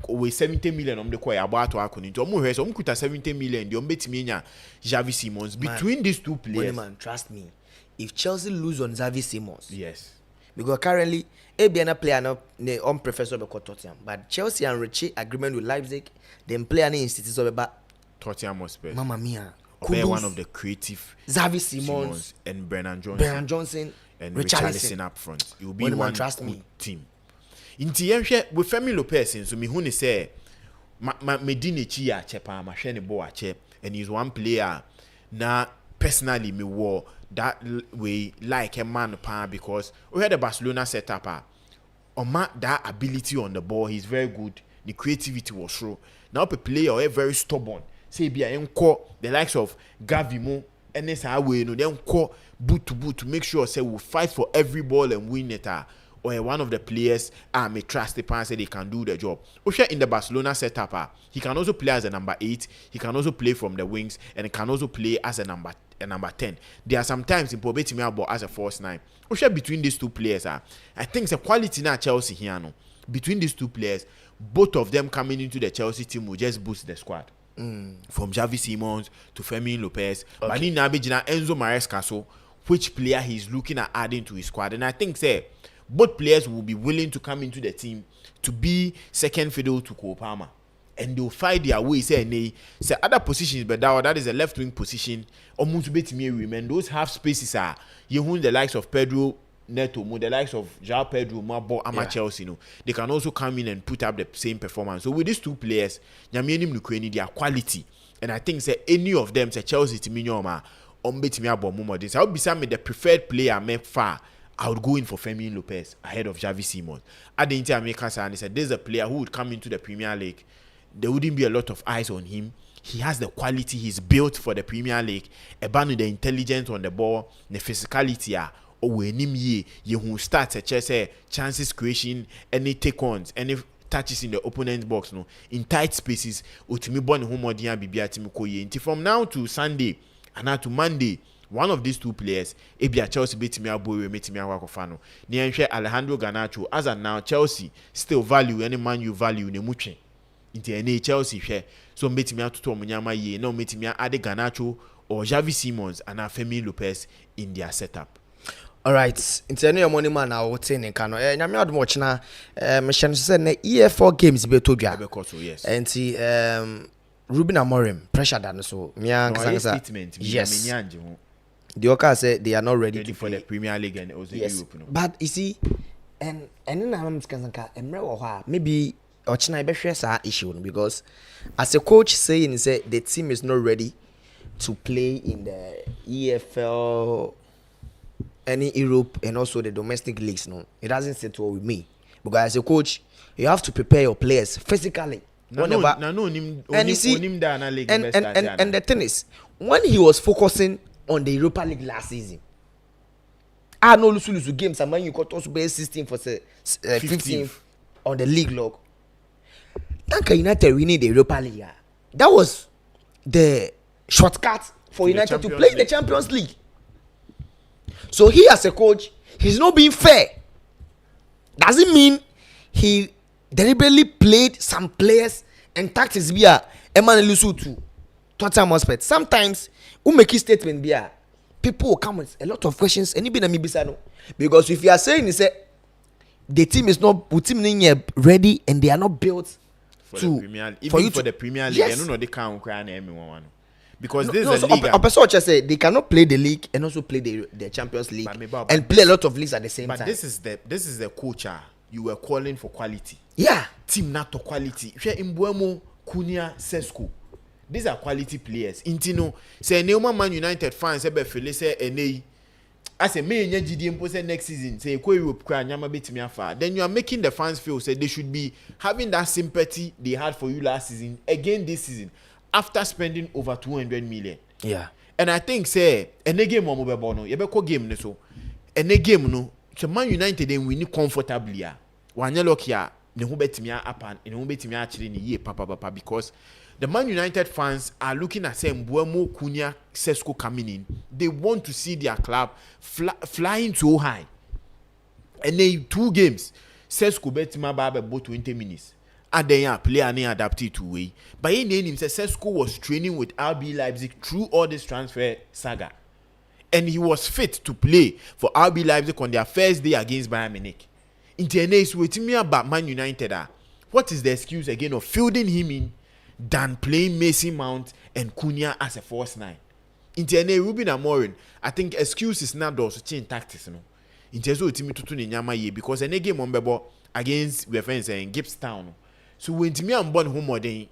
we 70 million on the choir about to akoni to mu so mkuta 70 million the ombetimi nya Xavi Simons. Between these two players, man, trust me, if Chelsea lose on Xavi Simons, yes, because currently ABN player now on professor be Tottenham, but Chelsea and Richie agreement with Leipzig, then player in institutes of about Tottenham must be Mamma Mia, one of the creative Xavi Simons and Brennan Johnson and Richarlison up front. It will be one trust me team. In the with Fermin Lopez, so me who say Medina Chia chepa ma shene bo ache, and he's one player na personally me war that way like a man pan, because we had the Barcelona setup that ability on the ball, he's very good. The creativity was through. Now a player very stubborn. Say be a the likes of Gavimo and this way no then call boot to make sure say we'll fight for every ball and win it. Or one of the players may trust the pan say they can do the job. Osha in the Barcelona setup, he can also play as a number 8, he can also play from the wings, and he can also play as a number 10. There are sometimes in Pobetimi about as a false 9. Osha between these two players, I think the quality now Chelsea here no. Between these two players, both of them coming into the Chelsea team will just boost the squad. From Xavi Simons to Fermin Lopez, but in Abidjan Enzo Maresca, so which player he's looking at adding to his squad, and I think say both players will be willing to come into the team to be second fiddle to Cole Palmer, and they'll find their way. Say other positions, but that is a left wing position. Almost bet me women. Those half spaces are you the likes of Pedro Neto, the likes of Joao Pedro, Mabo, Chelsea. They can also come in and put up the same performance. So with these two players, Nyamianim Lukwini, their quality, and I think say any of them say Chelsea to me nyoma bet me about more this. I would be some the preferred player make far. I would go in for Fermin Lopez ahead of Xavi Simons. At the Inter-American side, said there's a player who would come into the Premier League. There wouldn't be a lot of eyes on him. He has the quality. He's built for the Premier League. About the intelligence on the ball, the physicality. Or when him ye who starts a chess chances creation, any take-ons, any touches in the opponent's box, in tight spaces. Utimi born home or dia bibia timikoye. From now to Sunday and now to Monday. One of these two players, Ebia Chelsea beat me out, meet me out of Fano. Nianche Alejandro Garnacho, as of now, Chelsea still value any man you value in the muche. Into any Chelsea share. So meet me out to Tomanyama ye, no meet me Ade Garnacho or Javi Simons and Femi Lopez in their setup. All right, into any money man I would say in Kano. I'm not much now. Mission said EF4 games be to ya. Yes. And see Ruben Amorim pressure that so statement. Yes. The Oka said they are not ready for the Premier League and also Europe. No? But you see, and then I'm maybe Ochina be issue because as a coach saying say the team is not ready to play in the EFL, any Europe and also the domestic leagues. No, it doesn't sit well with me because as a coach you have to prepare your players physically. And you see, and the thing is, when he was focusing on the Europa League last season, I know lose games and when you got also be 16 for 15 on the league log. Thank United winning the Europa League. That was the shortcut for United to play in the Champions League. So he as a coach, he's not being fair. Doesn't mean he deliberately played some players and tactics via Emmanuel Lusu to Tottenham Hotspur. Sometimes who make a statement via people will come with a lot of questions and even no, because if you are saying is the team is not ready and they are not built for the Premier League. Yes. They can't one. Because this is a league. They cannot play the league and also play the Champions League and play a lot of leagues at the same time. But this is the culture. You were calling for quality. Yeah. Team not to quality. Mbuemo, Kunia, Sesko. These are quality players. Intino, say Neuma Man United fans ebe fele say ene. I say me enye GDM pose next season. Say ko Europe kwa nyama betimi afa. Then you are making the fans feel say they should be having that sympathy they had for you last season again this season after spending over 200 million. Yeah. And I think say ene game mo be bono. Ye be ko game ne so. Ene game no. So Man United then win comfortably ya. Wanye lucky ya ne ho betimi apan, ne ho betimi actually ni ye papa because the Man United fans are looking at saying Mbuemo, Kunia, Sesko coming in. They want to see their club flying so high. And then 2 games, Sesko betima ba about 20 minutes. And then player and adapted to way. But in the end, Sesko was training with RB Leipzig through all this transfer saga. And he was fit to play for RB Leipzig on their first day against Bayern Munich. In the end, waiting me about Man United. What is the excuse again of fielding him in than playing Mason Mount and Cunha as a false 9? In the end, Ruben Amorim, I think excuse is not those change tactics. No, in terms of team to Nyama ye because any game on Bebo against we are friends in Gibstown. So when to me I'm born home or then,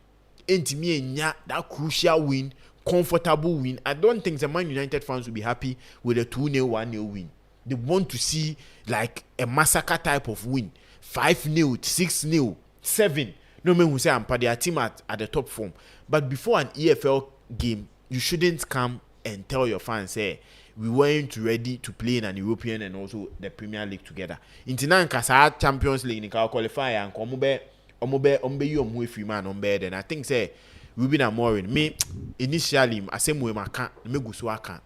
and me nya that crucial win, comfortable win. I don't think the Man United fans will be happy with a 2-0, 1-0 win. They want to see like a massacre type of win, 5-0, 6-0, 7. No man who say I'm part their team at the top form. But before an EFL game, you shouldn't come and tell your fans, say, we weren't ready to play in an European and also the Premier League together. In Tinan Kasa Champions League, in qualify and Ombe you on free man on bed. And I think say Ruben Amorim, me initially I say me go so aka.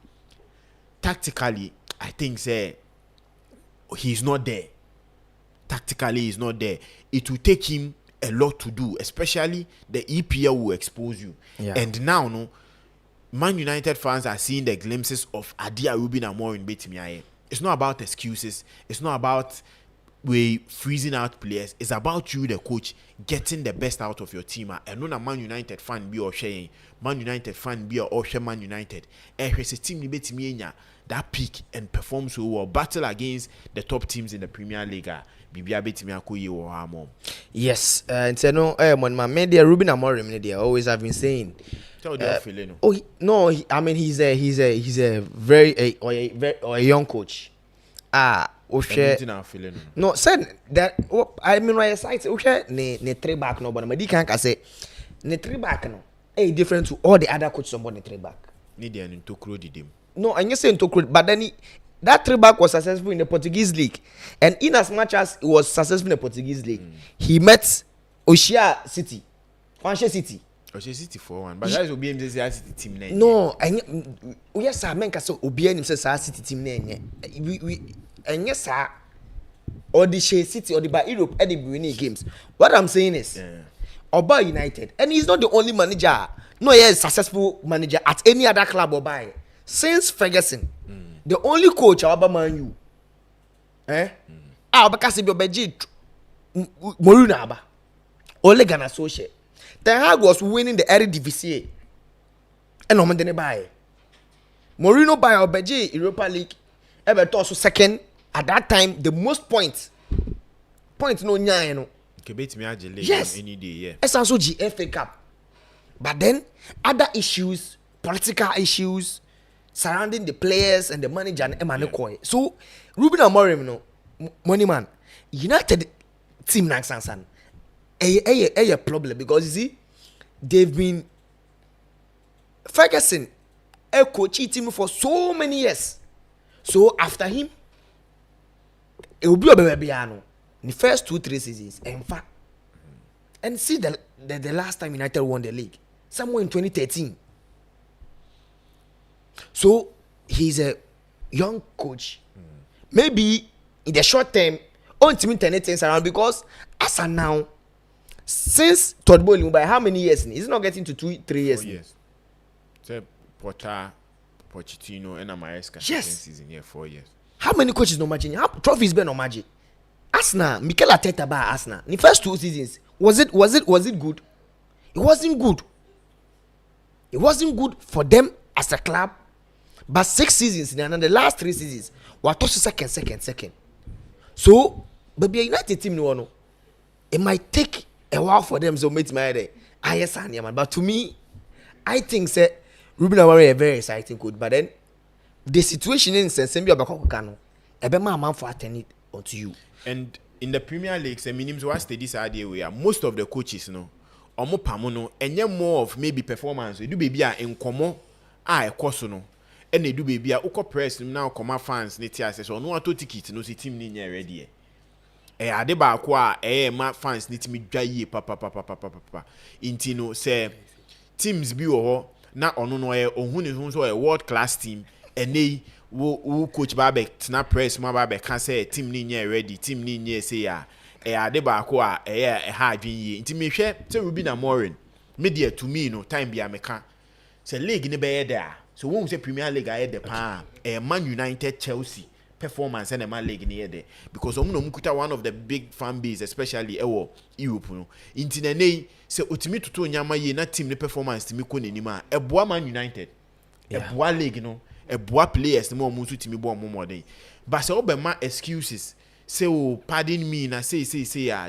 Tactically, I think say he's not there. Tactically, he's not there. It will take him a lot to do, especially the EPL will expose you. Yeah. And now, no, Man United fans are seeing the glimpses of Adia Ruben Amorim betimi. It's not about excuses. It's not about we freezing out players. It's about you, the coach, getting the best out of your team. And not a Man United fan be or sharing. Man United fan be or share Man United. And it's a team betimi that peak and perform so well, battle against the top teams in the Premier League. Yes, and say no, when my media Ruben Amorim, they always have been saying. I mean he's a very a young coach. No, said that. I mean, my side ne 3 back no, but my can't say ne 3 back no. Different to all the other coaches on the 3 back. Need an into crowd. No, I'm just saying to crowd, but then that 3 back was successful in the Portuguese league, and in as much as it was successful in the Portuguese league, he met Oshia City, Oshia City. Oshia City 4-1, but that is Obi City team name. No, yes, sir. Men can say Obi City team name. We and yes, sir. Or the Shea City or the by Europe, any winning games. What I'm saying is, Oba United, and he's not the only manager. No, he is successful manager at any other club Oba. Since Ferguson, the only coach Oba Man U. Oba kasi bi obeji Mourinho aba. Ole Ghana Solskjaer. Ten Hag was winning the Eredivisie. And no man didn't buy. Mourinho buy obeji Europa League. Everton also second at that time. The most points no nya no. Yes, any day, yeah. It's also GFA Cup. But then other issues, political issues surrounding the players and the manager and Emmanuel Koy. So Ruben Amorim, no money man, United team Nansansan. A problem because you see, they've been Ferguson a coach team for so many years. So after him, it will be a baby piano. The first 2-3 seasons, in fact, and see the last time United won the league, somewhere in 2013. So he's a young coach. Maybe in the short term, on team turn things around because as of now, since Todd Bowling by how many years? He's not getting to 2-3 years. 4 years. Say Pochettino and Amaesca season here 4 years. How many coaches no magic? How trophies been no magic? Arsenal, Mikel Arteta by Arsenal. The first 2 seasons, was it good? It wasn't good. It wasn't good for them as a club. But 6 seasons, and then the last 3 seasons, were tossed second. So, but the United team no, it might take a while for them to meet my head. But to me, I think say Ruben Amorim a very exciting coach. But then the situation in Sensembi Abakokano, Ebema man for attending onto you. And in the Premier League, say minimum was this idea where most of the coaches no, omo pamono, and more of maybe performance. We do baby in common, ekoso no, and they do baby uko press now come fans netia says so no auto ticket no see team ni ready. Ade ba kwa ma fans need me dwaye papa intino say teams bi wo na ono no ohun ne so a world class team ene wo coach ba be na press ma ba be can say team ni nya ready team ni nya say ya ade ba kwa ha adwen yi nti me hwe say Ruben Amorim media to me no time bia me ka say league ni be there so won say Premier League aye de pa Man United Chelsea performance and the league near there because mukuta one of the big fan base especially Europe no inti na nei se otimi toto nyama ye na team ne performance timi ko nenima eboa Man United eboa league no eboa players no mo nso timi bo mo den but se obema excuses say pardon me na say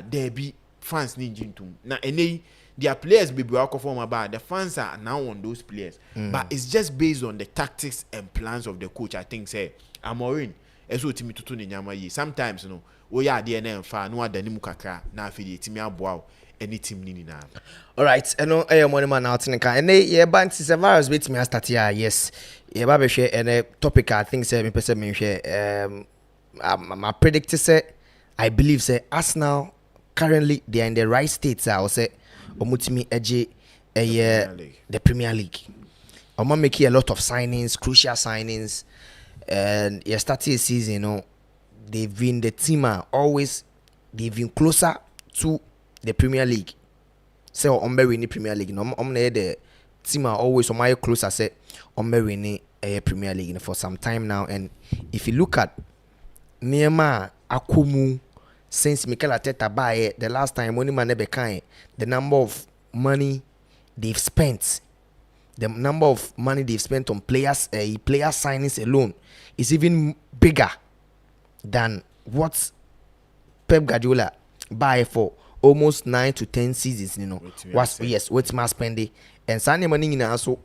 there be fans ni jintum na enei their players be perform about the fans are now on those players but it's just based on the tactics and plans of the coach. I think say Amorim eso timi tutu ne nyama yi sometimes no wo ya ade na emfa no adani mu kakra na afedi timi aboa any team ni na. All right, eno money man out in can and ye ban se virus bit me start here. Yes, ye ba be hwe and topic I think say me person me hwe my predict say I believe say Arsenal currently they are in the right states. I will say omutimi eje the Premier League. Omo make a lot of signings, crucial signings. And started season, you know, they've been the team they've been closer to the Premier League. So in the Premier League, the team are always on my closer say in a Premier League for some time now. And if you look at Neymar Akumu since Mikel Arteta buy the last time money man the number of money they've spent. The number of money they've spent on players signings alone is even bigger than what Pep Guardiola buy for almost 9 to 10 seasons. You know, what must spend and Sunday morning also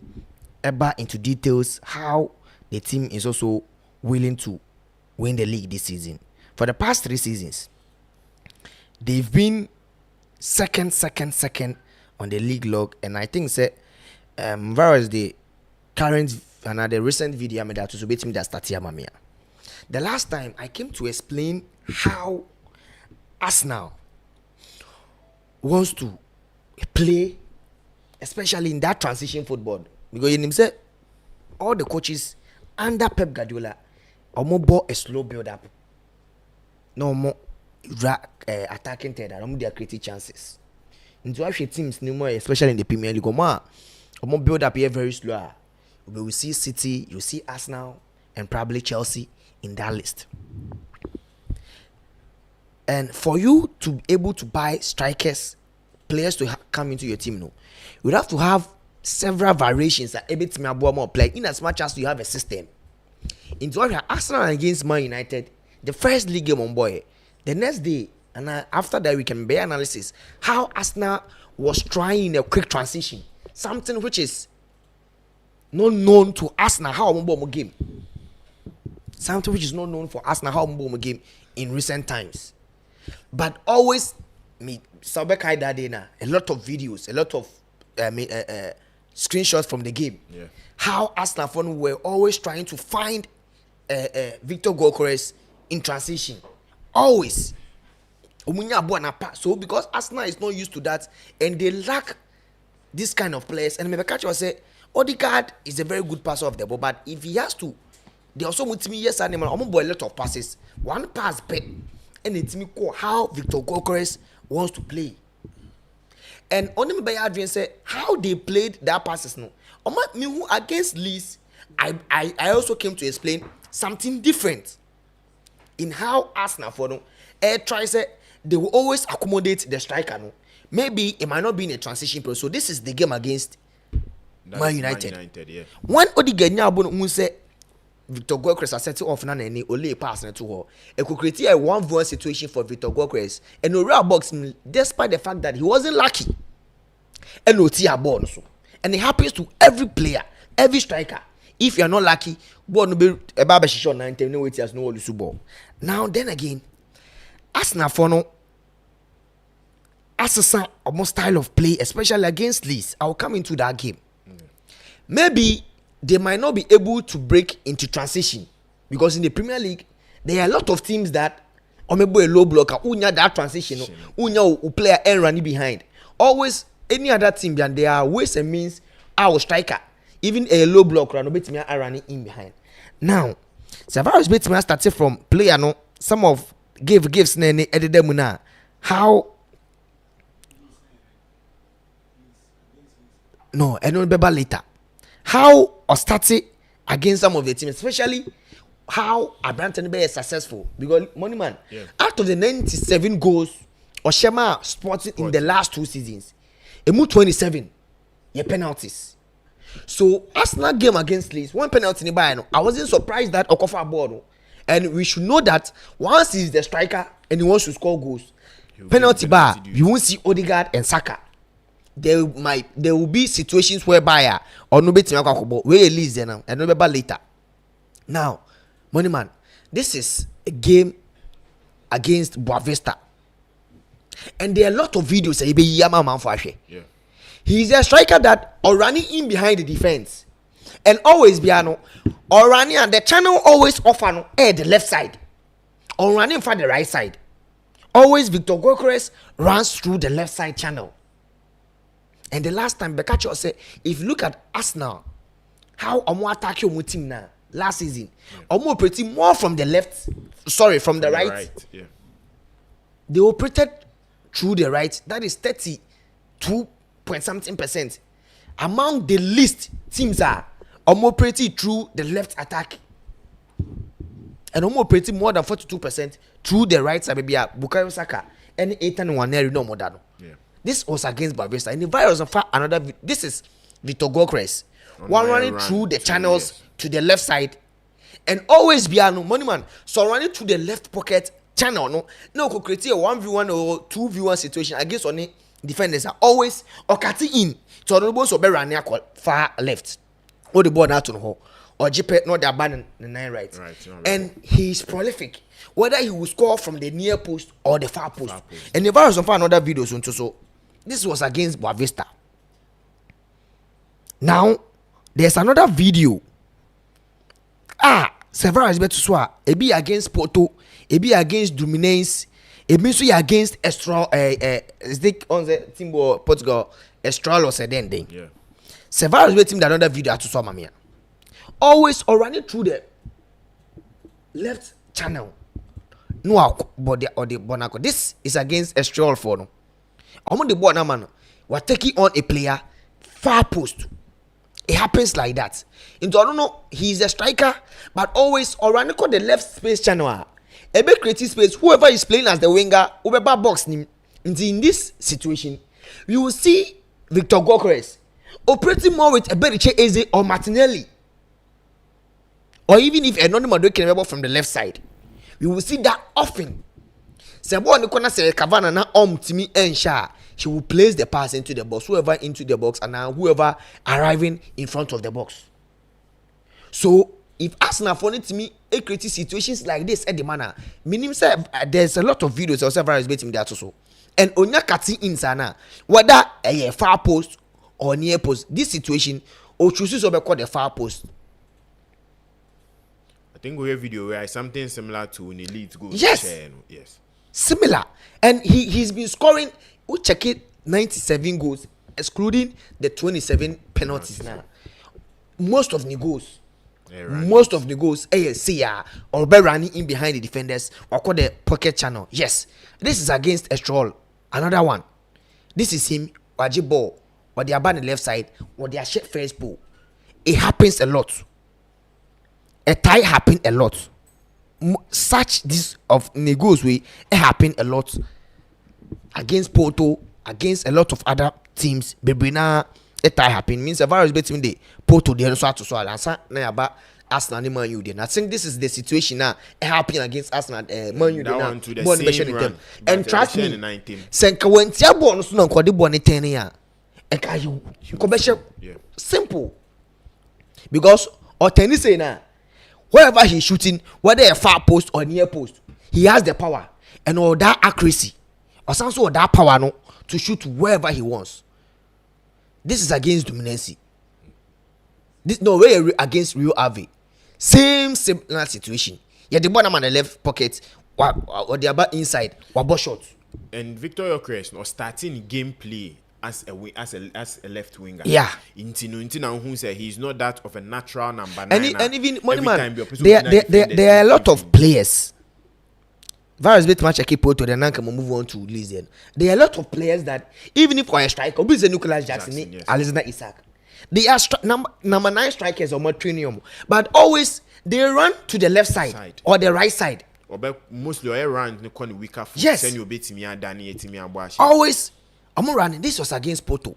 about into details how the team is also willing to win the league this season. For the past 3 seasons, they've been second on the league log, and I think say. Whereas the current and the recent video I made that to submit me that started mamia. The last time I came to explain how Arsenal wants to play, especially in that transition football, because in himself, all the coaches under Pep Guardiola are more a slow build up, no more attacking third, and they are creating chances. into actually teams no more, especially in the Premier League. Omo build up here very slow. We will see City, you see Arsenal, and probably Chelsea in that list. And for you to be able to buy strikers, players to come into your team, no, you would have to have several variations that every team more play in as much as you have a system. Into Arsenal against Man United, the first league game on boy, the next day, and after that we can bear analysis how Arsenal was trying a quick transition, something which is not known to Arsenal how a game, something which is not known for Arsenal how a game in recent times. But always me Sabekai that day now, a lot of videos, a lot of screenshots from the game. Yeah. How Arsenal fans were always trying to find Victor Gokores in transition. Always. So because Arsenal is not used to that and they lack this kind of players, and Mebekachi will say Odegaard is a very good passer of the ball, but if he has to, they also want me yes and a lot of passes. One pass bet, and it's me how Victor Gokores wants to play. And only by Adrian said how they played that passes no. Against Leeds, I also came to explain something different in how Arsenal for no tries they will always accommodate the striker no. Maybe it might not be in a transition period. So this is the game against Man United. Yeah. One Odegaard nyabo say Victor Gokres has set off na any only pass na to her. It could create a 1v1 situation for Victor Gokres and no real box despite the fact that he wasn't lucky. And no tia ball so. And it happens to every player, every striker. If you are not lucky, ball no be a baba shishon 90 no wait as no all the ball. Now then again, Arsenal for no Arsenal almost style of play, especially against Leeds. I'll come into that game. Maybe they might not be able to break into transition because in the Premier League there are a lot of teams that or maybe a low blocker unya that transition unya player and running behind. Always any other team than there are ways and means our striker even a low blocker no bet me running in behind. Now Savaros bet me started from player no some of gives nene edit them na how no I don't remember later how or started against some of the teams, especially how Abraham Be is successful because money man out of the 97 goals Oshema sported in the last 2 seasons, emu 27 ye penalties. So Arsenal game against Leeds, one penalty in the I wasn't surprised that Okofa board, and we should know that once he's the striker and he wants to score goals, penalty bar you won't see Odegaard and Saka. There will be situations whereby or no bet where he leaves them and remember later. Now, money man, this is a game against Boavista, and there are a lot of videos. Yeah. He's a striker that or running in behind the defense, and always Biano or running and the channel always offer the left side, or running for the right side. Always Victor Gokres runs through the left side channel. And the last time Bekacho said, if you look at Arsenal, how Omo attack your team now last season, Omo operating more from the left, from the right. Yeah. They operated through the right. That is 32.something% among the least teams are Omo operating through the left attack, and Omo operating more than 42% through the right side. Maybe Bukayo Saka and Ethan Nwaneri no more than. Yeah. This was against Bavista. And the virus of another. This is Victor Gokres. One running through the channels to the left side. And always be a money man. So running through the left pocket channel. No could create a 1v1 or 2v1 situation against only defenders are always or cutting in. So the balls will be running far left. Or the ball now to know. Or JP not the abandon the 9 right. And he's prolific. Whether he will score from the near post or the far post. And the virus of another videos on so. This was against Boavista. Now, there's another video. Several is better to swear. It be against Porto. It be against Dominance. It means we against Estral. Is it on the team of Portugal? Estral or Sedende. Yeah. Several is better than another video to swear, mamia. Always or running through the left channel. No, body or the Bonaco. This is against Estral for no. Omo the ball na man. We're taking on a player far post. It happens like that. Into I don't know, he's a striker, but always around the left space channel. A bit creative space. Whoever is playing as the winger, whoever box him. In this situation, you will see Victor Gokres operating more with a Eberiche Eze or Martinelli, or even if Anonymous can remember from the left side. You will see that often. Sebo on the corner say Cavana na Timi Ensha. She will place the pass into the box, whoever into the box, and now whoever arriving in front of the box. So if Arsenal for it to me a creative situations like this at the manner, meaning say there's a lot of videos or several betting there also. And onya kati insana whether a far post or near post, this situation or chooses to be called the far post. I think we have video where something similar to an elite goal. Yes. Yes. Similar. And he's been scoring, we check it, 97 goals, excluding the 27 penalties now. Most of the goals. Most of the goals, ASCR or by running in behind the defenders or call the pocket channel. Yes, this is against a stroll. Another one. This is him, Waji ball, or they are on the left side, or they are shit first ball. It happens a lot. A tie happen a lot. Such this of Nego's way, it happen a lot against Porto, against a lot of other teams. Bebrina. A tie happen means a virus between the Porto the so to so answer na about Arsenal and Man U. I think this is the situation now happening against Arsenal Man U now. And trust me, Senka when tia ball no so na nkode ball ne 10 ya. E ka you simple. Because or tennis say na wherever he's shooting, whether a far post or near post, he has the power and all that accuracy or some sort of that power no to shoot wherever he wants. This is against dominancy. This no way against Rio Ave. Same similar situation. Yeah, the ball on the left pocket or the about inside or ball shot. And Victor Gokres no starting gameplay as a left winger. Yeah. Intina who say he's not that of a natural number 9. And even money man, there are a lot of players. Virus bit match I keep to the Nanka move on to listen. There are a lot of players that even if I strike, or be Nicholas Jackson, yes. Alexander Isak, they are number 9 strikers or more trinium, but always they run to the left side. Or the right side. Or mostly I run the weaker foot. Yes. Send you bit me and Danny Etimi. Always I'm running. This was against Porto.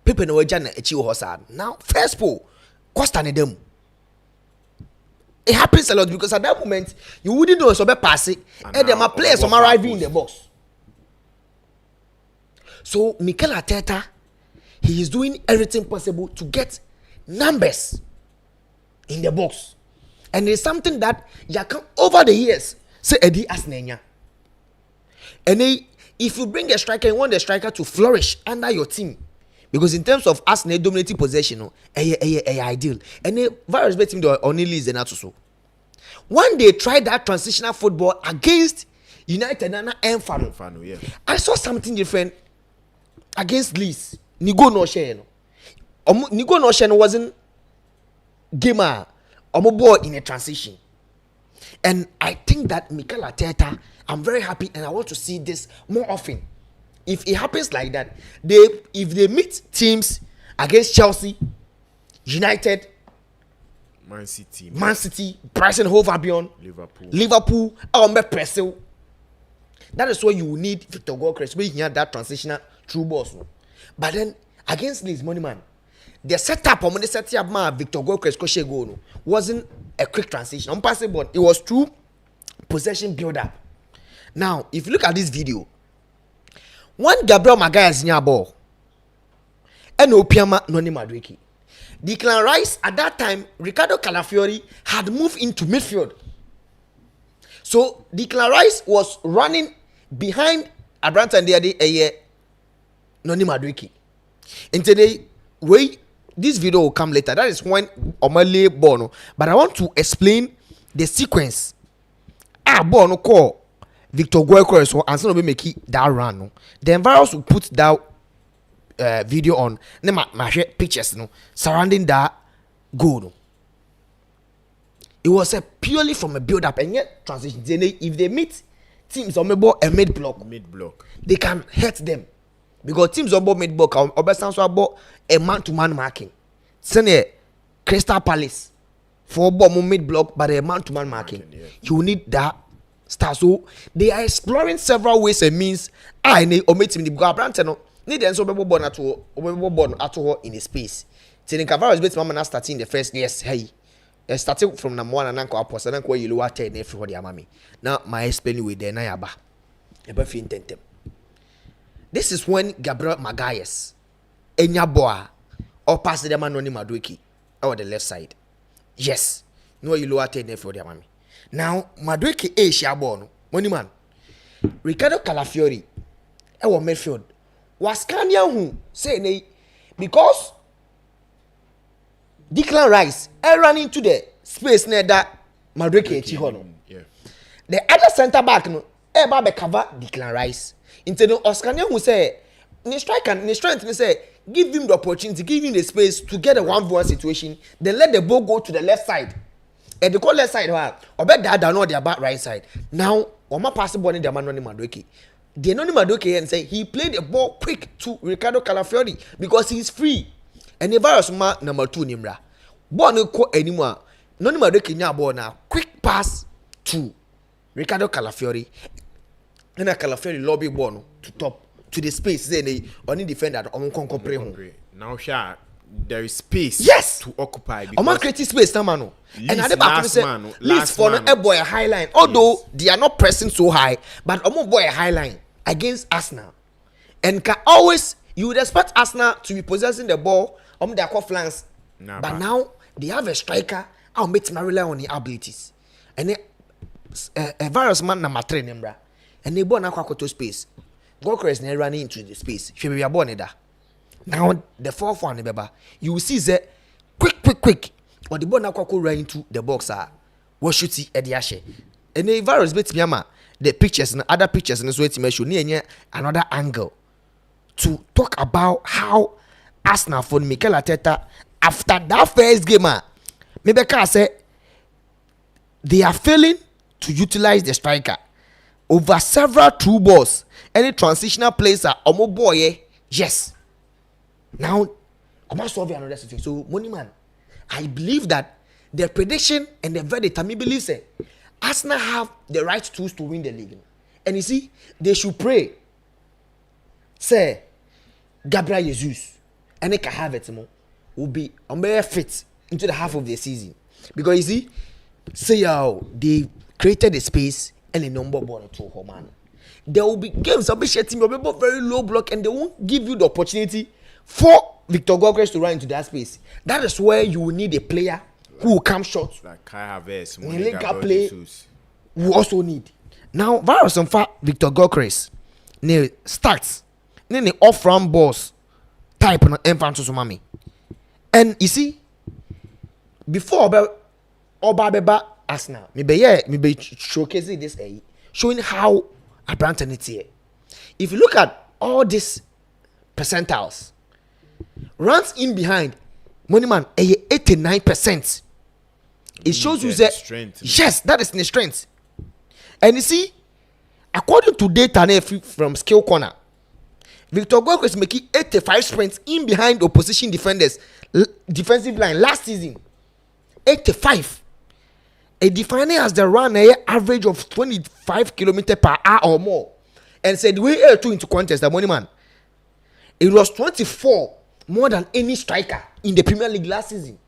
People know Jana Echi Hosan. Now first pole, Costa ne them. It happens a lot because at that moment you wouldn't know so be passing and then my players are arriving in the box. So Mikel Arteta, he is doing everything possible to get numbers in the box, and it's something that you can over the years say Eddie Asnenya. And if you bring a striker, you want the striker to flourish under your team. Because in terms of Arsenal dominating possession, ideal. And the virus betting the only is not so. When they tried that transitional football against United and Enfano, yeah. I saw something different against Leeds. Nigo no share. Nigo no share wasn't gamer or ball in a transition. And I think that Mikel Arteta, I'm very happy and I want to see this more often. If it happens like that, if they meet teams against Chelsea, United, Man City, Brighton Hove Albion, Liverpool, Brazil. That is why you need Victor Gokres where he had that transitional true boss. But then against this money man, the setup when they set up Victor Gokres goal wasn't a quick transition. Unpassable. It was true possession build up. Now, if you look at this video, when Gabriel Magalhaes near ball, and Opiama Noni Madueke, Declan Rice at that time, Ricardo Calafiori had moved into midfield. So Declan Rice was running behind Abraham Tandiadi Noni Madueke. And today, this video will come later. That is when Omale Bono. But I want to explain the sequence. Bono call Victor Gokres so and so make that run. No. Then virus will put that video on. Then my pictures no surrounding that goal. No. It was purely from a build up and yet transition. If they meet teams on a mid block. They can hurt them because teams on mid block or best about a man-to-man marking. Send Crystal Palace for mid block, but a man-to-man marking. You need that star. So they are exploring several ways and means. I need omit him the Brantano. Need them so born at all in a space. Telling Cavaras bit mama starting the first yes, hey. Starting from number 1 and uncle apostle and you lower 10 everybody amami. Now my explaining with the Nayaba. This is when Gabriel Magalhaes Enyaboa or pass the man on Madueke or the left side. Yes. No you lower 10 everybody amami. Now Madueke A Shabono, money man. Ricardo Calafiori, our midfield, was Kanya who say nay because Declan Rice ran into the space near that Madueke Chihono. The other centre back no be cover Declan Rice. Instead of Oscar who say ni strike and ni strength ni say give him the opportunity, give him the space to get a 1v1 situation, then let the ball go to the left side. And the call left side or bet that know their back right side. Now Oma pass the ball in the man on Madueke. They know Madueke and say he played the ball quick to Ricardo Calafiori because he's free. And the virus number 2 Nimra. Ball no go anymore. No Madueke nya ball now. Quick pass to Ricardo Calafiori. And a Calafiori lobby ball to top to the space. Then they only defend that on comprehend. Now there is space to occupy. Oma create space now mano. And at the back say least for a boy a high line. Although they are not pressing so high, but Omo boy a high line against Arsenal. And can always you would expect Arsenal to be possessing the ball on their flanks. But now they have a striker. I'll make my rely on the abilities. And a virus man number 3 number. And they born to space. Gokres is running into the space. She be born there. Now the 4th one, you will see that quick. Or the ball now run into the box. What shoot see at the ashe. And the virus bit me the pictures and other pictures and so it may show near another angle to talk about how Arsenal for Mikel Arteta after that first game, maybe I say they are failing to utilize the striker over several through balls. Any transitional plays are omo boy, yes. Now, I'm not solving another situation. So, money man, I believe that the prediction and the verdict, I believe say Arsenal have the right tools to win the league. And you see, they should pray. Say, Gabriel Jesus and they can have it more. Will be fit into the half of the season because you see, say how they created the space and a number ball to home man. There will be games of team will be very low block and they won't give you the opportunity for Victor Gokres to run into that space. That is where you will need a player who will come short. Like Kai Havertz, play we also need. Now, virus and fact Victor Gokres ne starts ne off run balls type on infant to mami. And you see, before Oba Arsenal, me be showcasing this showing how a brand it here. If you look at all these percentiles, runs in behind, money man, 89%. It shows you that strength. Yes, that is the strength. And you see, according to data from Skill Corner, Victor Gokres is making 85 sprints in behind opposition defenders defensive line last season. 85. A definer has the run average of 25 km per hour or more. And said we are two into contest the money man. It was 24 more than any striker in the Premier League last season.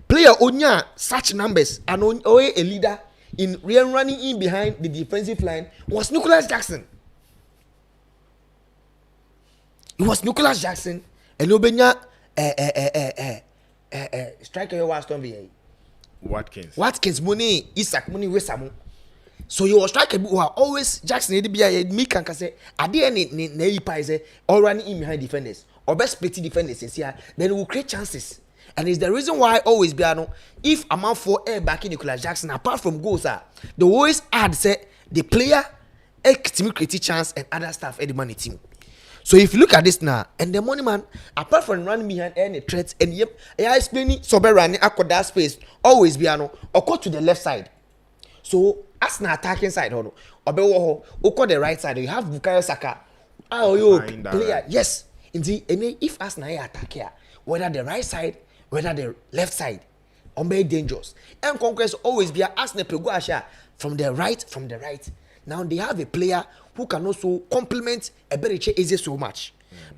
Player Onya such numbers and a leader in running in behind the defensive line was Nicholas Jackson. It was Nicholas Jackson and Obenya striker was Aston Villa. Watkins money Isaac money Wesamu. So you was striker who are always Jackson me can say at the end na say all running in behind defenders or best split defenders here then will create chances. And it's the reason why always be if a man for air back in Nicholas Jackson apart from goals they always add say the player team create chance and other stuff at the money team. So if you look at this now, and the money man, apart from running behind any threats, and yep, I explaining sober running across that space, always be or go to the left side. So Arsenal attacking side hold obewo ho the right side you have Bukayo Saka you player yes indeed if Arsenal attack here whether the right side whether the left side be dangerous and conquest always be Arsenal pegu from the right now they have a player who can also complement Eberiche Eze so much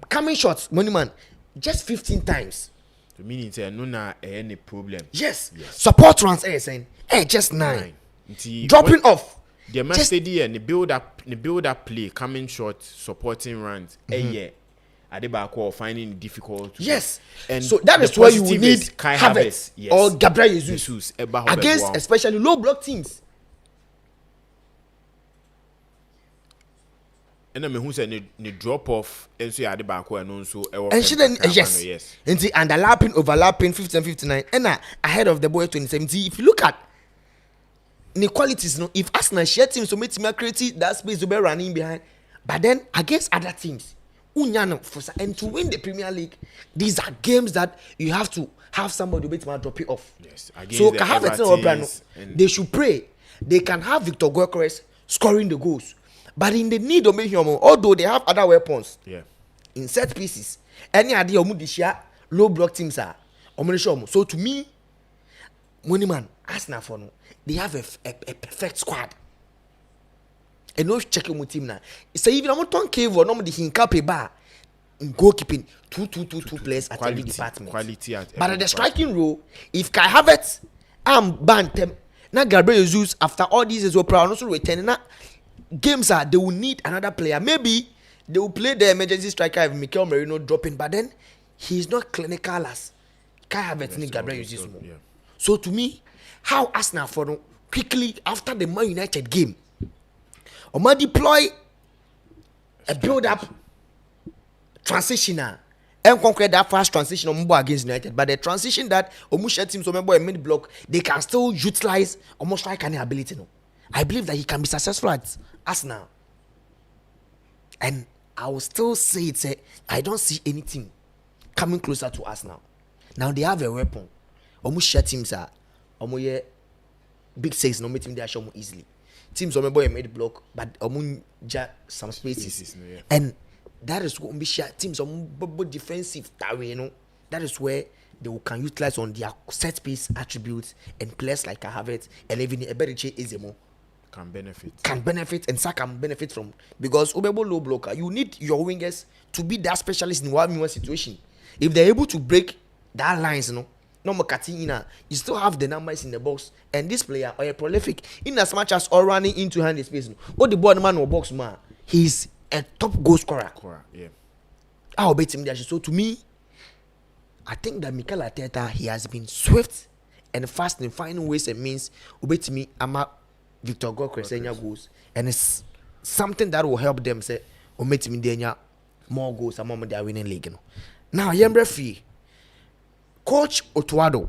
coming shots money man just 15 times to meaning say no na any problem yes support runs saying just 9 dropping off the mastery and the build up play coming short supporting runs Adebako finding it difficult yes and so that is why you need Kai Havertz or Gabriel Jesus against especially low block teams. And I mean who said the drop off and so Adebako and also and she then yes and the overlapping 59 and ahead of the boy 2017 if you look at the qualities no if Arsenal share teams so make team create that space to be running behind but then against other teams and to win the Premier League these are games that you have to have somebody who drop it off. Yes, so they should pray they can have Victor Gyökeres scoring the goals but in the need of making although they have other weapons in set pieces any idea low block teams are so to me money man Arsenal for no they have a perfect squad. And no checking with team now. It's even I'm not cave or normally he incapable bar in goalkeeping two players at every department. Quality at but at the striking role, if Kai Havertz ban them now Gabriel Jesus after all these is proud also returning now games they will need another player. Maybe they will play the emergency striker if Mikel Merino dropping, but then he's not clinical as Kai Havertz and Gabriel Jesus. So to me, how Arsenal for quickly after the Man United game Oma deploy a build-up transitioner and conquer that fast transition against United. But the transition that Omusha teams remember a mid block, they can still utilize almost like any ability. No, I believe that he can be successful at Arsenal. And I will still say it. I don't see anything coming closer to Arsenal. Now they have a weapon. Omusha teams are big six. No meeting they are shown easily. Teams remember a made block, but some spaces, and that is what teams are defensive. That is where they can utilize on their set piece attributes and players like Havertz and even Eberiche Ezemo can benefit and Saka can benefit from because Ubebo low blocker. You need your wingers to be that specialist in one situation. If they're able to break that lines, no more cutting in. You still have the numbers in the box, and this player are prolific in as much as all running into hand space. All the ball man or box man, he's a top goal scorer. I'll bet him there. So to me, I think that Mikel Arteta he has been swift and fast in finding ways and means. Bet me, I'm a Victor Gyökeres goals, and it's something that will help them say, bet me there more goals among their winning league. Now, Yembre Fee. Coach Otuado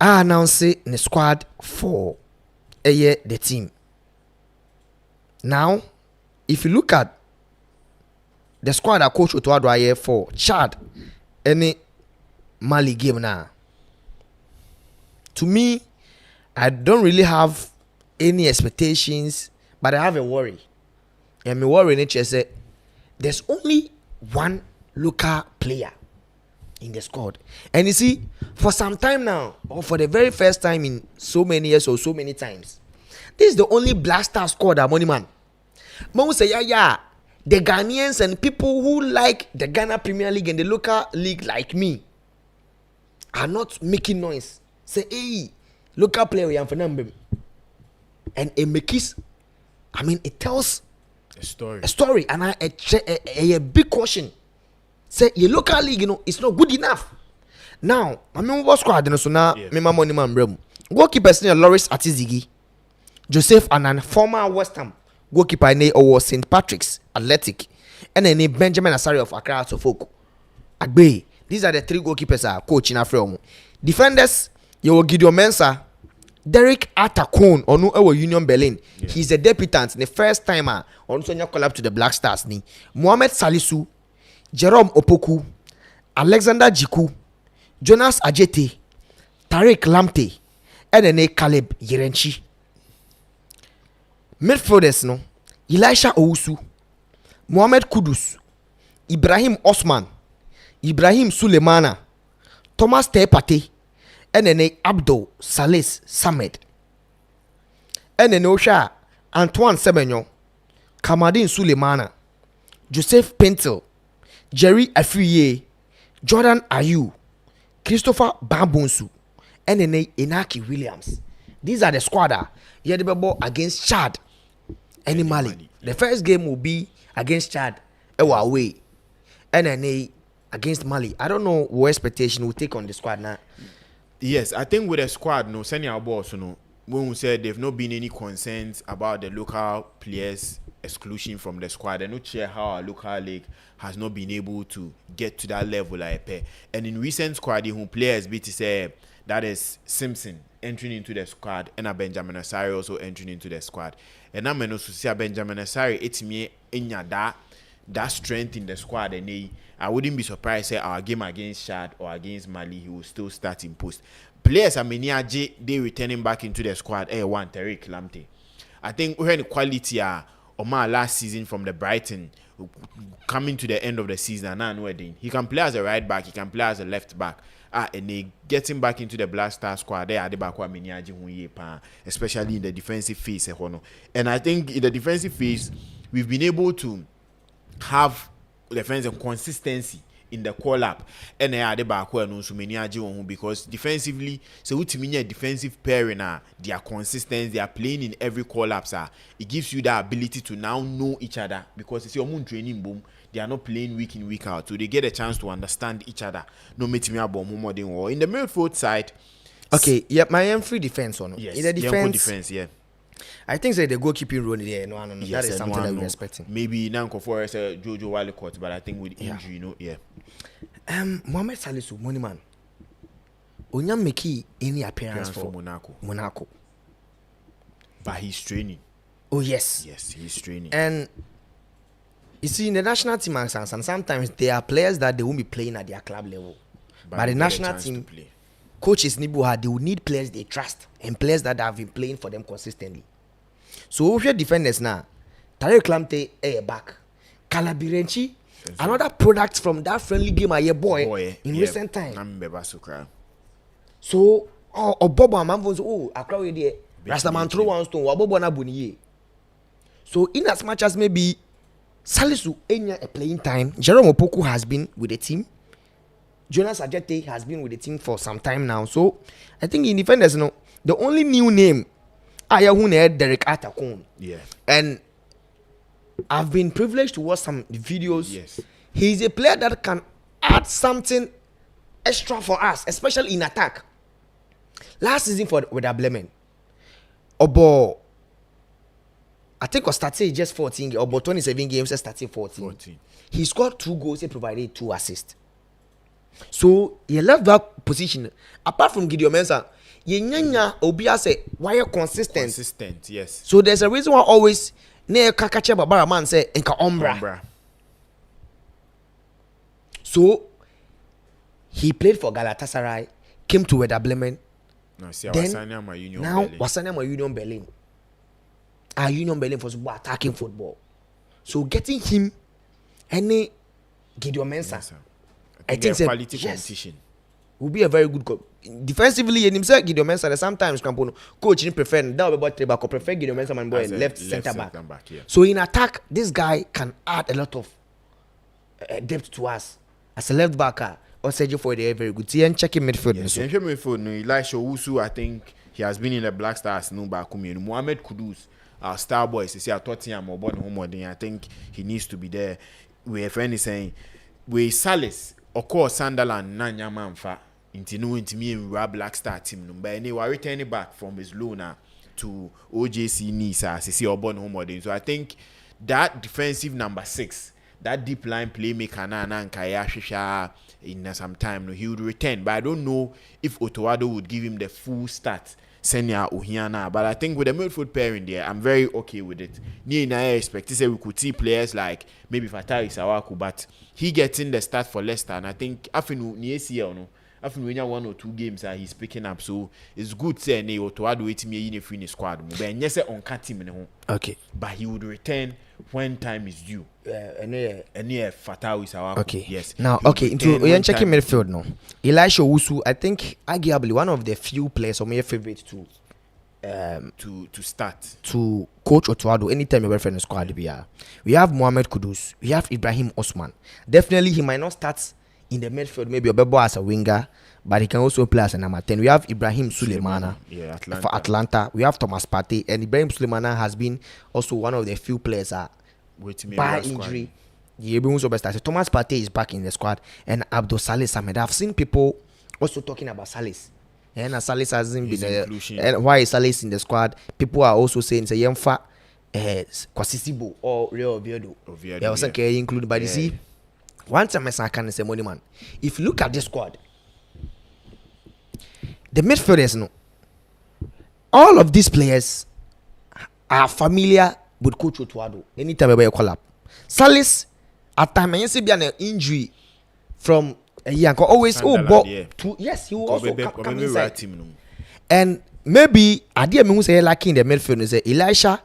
announced the squad for the team. Now, if you look at the squad that Coach Otuado are here for Chad, any Mali game now, to me, I don't really have any expectations, but I have a worry. And my worry in say there's only one local player in the squad, and you see, for some time now, or for the very first time in so many years or so many times, this is the only blaster squad that money man. Mom say, the Ghanaians and people who like the Ghana Premier League and the local league like me are not making noise. Say, hey, local player we have for number, and it makes, it tells a story, and a big question. Say your local league, it's not good enough. Now, what squad so now? Me money man bro. Goalkeepers near Loris Atizigi, Joseph Anan, former West Ham goalkeeper or St. Patrick's Athletic, and then Benjamin Asari of Accra Sofoko. Agbe. These are the three goalkeepers coaching Afro. Defenders, you will Gideon Mensah, Derek Atakon on our Union Berlin. He's a debutant, the first timer on Sonia collab to the Black Stars. Mohamed Salisu, Jerome Opoku, Alexander Jiku, Jonas Ajete, Tariq Lamptey and then Caleb Yerenchi. Midfielders no Elisha Owusu, Mohamed Kudus, Ibrahim Osman, Ibrahim Sulemana, Thomas Tepate, and then Abdul Salis Samed. And then Osha Antoine Semenyo, Kamadin Sulemana, Joseph Pentel, Jerry Afriye, Jordan Ayew, Christopher Bambunsu, and then Inaki Williams. These are the squad against Chad and Mali. The first game will be against Chad away, and then against Mali. I don't know what expectation will take on the squad now. Yes, I think with the squad, no, senior our boss, no, when we said there've not been any concerns about the local players exclusion from the squad. I not share how our local league has not been able to get to that level like pay. And in recent squad, who players be to say that is Simpson entering into the squad and a Benjamin Asari also entering into the squad. And I'm also see a Benjamin Asari. It's me in that strength in the squad, and I wouldn't be surprised say our game against Chad or against Mali he will still start in post. Players are many they returning back into the squad. One Tariq Lamptey. I think we had the quality of my last season from the Brighton coming to the end of the season and wedding. He can play as a right back, he can play as a left back. And they getting back into the Black Star squad there at the back especially in the defensive phase. And I think in the defensive phase we've been able to have defensive consistency in the call-up, and they are the back where no so many because defensively, so what mean a defensive pairing they are consistent, they are playing in every call-up, it gives you the ability to now know each other because it's your own training boom. They are not playing week in week out, so they get a chance to understand each other. No me about more than war in the midfield side. Okay, yeah, my free defense on yes, in the defense, yeah. I think the goalkeeping role there, no, yes, that is something that we're expecting. Maybe now for us Jojo Walcott, but I think with injury, Mohamed Salisu, money man. Onyam make any appearance for Monaco. But he's training. Oh yes. Yes, he's training. And you see, in the national team, and sometimes there are players that they won't be playing at their club level. But the national team, coaches they will need players they trust and players that have been playing for them consistently. So if your defenders now, Tariq Lamptey back, Calabirenchi, another product from that friendly game a year boy in recent time. So Bobo Amambo Accra there, Rastaman throw one stone, Wabobo na buniye. So in as much as maybe Salisu Enya a playing time, Jerome Opoku has been with the team. Jonas Ajete has been with the team for some time now. So I think in defenders, the only new name Ayahune Derek Atakon. Yeah. And I've been privileged to watch some videos. Yes. He's a player that can add something extra for us, especially in attack. Last season with Ablemen, Obo, I think was started just 14 games, about 27 games, started 14. He scored 2 goals, he provided 2 assists. So he left that position. Apart from Gideon Mensah, Yenya Obia say why you consistent. Consistent, yes. So there's a reason why always ne kakache babara man say enka ombra. So he played for Galatasaray, came to Werder Bremen. No, see, then Wasania Union Berlin. Union Berlin for attacking football. So getting him any Gideon Mensah. I think quality competition will be a very good defensively. And himself Gideon Mensah sometimes coach didn't prefer that about back or prefer Gideon Mensah man boy left center back. Yeah. So in attack, this guy can add a lot of depth to us as a left backer. Or Sergio for the very good. See and checking midfield. Yes, midfield. No, Elisha Owusu, I think he has been in the Black Stars. No, back Mohamed Kudus, our star boy. See, I thought him more born home. I think he needs to be there. We have friend is saying we Salis. Of course, Sunderland, Nanya Manfa, into me and Black Star team. But anyway, returning back from his loan to OJC Nice, as see or born home. So I think that defensive number 6, that deep line playmaker, and Kaya Shisha, in some time, he would return. But I don't know if Otoado would give him the full start. Senya Ohiana, but I think with the midfield pairing there, I'm very okay with it. I expect to say we could see players like maybe Fatari Sawaku, but he gets in the start for Leicester, and I think after when you 1 or 2 games he's picking up, so it's good say ne Otoado wait me in a free squad but yes on team in home. Okay, but he would return when time is due. And fatal is our okay. Yes. Now, okay, into checking midfield now. Elisha Owusu, I think arguably one of the few players of my favorite to start to coach Otoado anytime you're referring to squad. We have Mohamed Kudus, we have Ibrahim Osman. Definitely he might not start in the midfield, maybe Obebo as a winger, but he can also play as a number 10. We have Ibrahim Sulemana for Atlanta. We have Thomas Partey, and Ibrahim Sulemana has been also one of the few players by injury. Thomas Partey is back in the squad, and Abdul Salis Ahmed. I've seen people also talking about Salis. And Salis hasn't been and why is Salis in the squad? People are also saying say Yemfa Kwasisibo or Real Oviedo. There was a included, but you see, one time I can say money man. If you look at the squad, the midfielders, no, all of these players are familiar with Coach Otoado. Anytime you call up, Salis at times you see be an injury from. Always yes, he will also come inside. And maybe idea me who say lacking in the midfield is Elisha,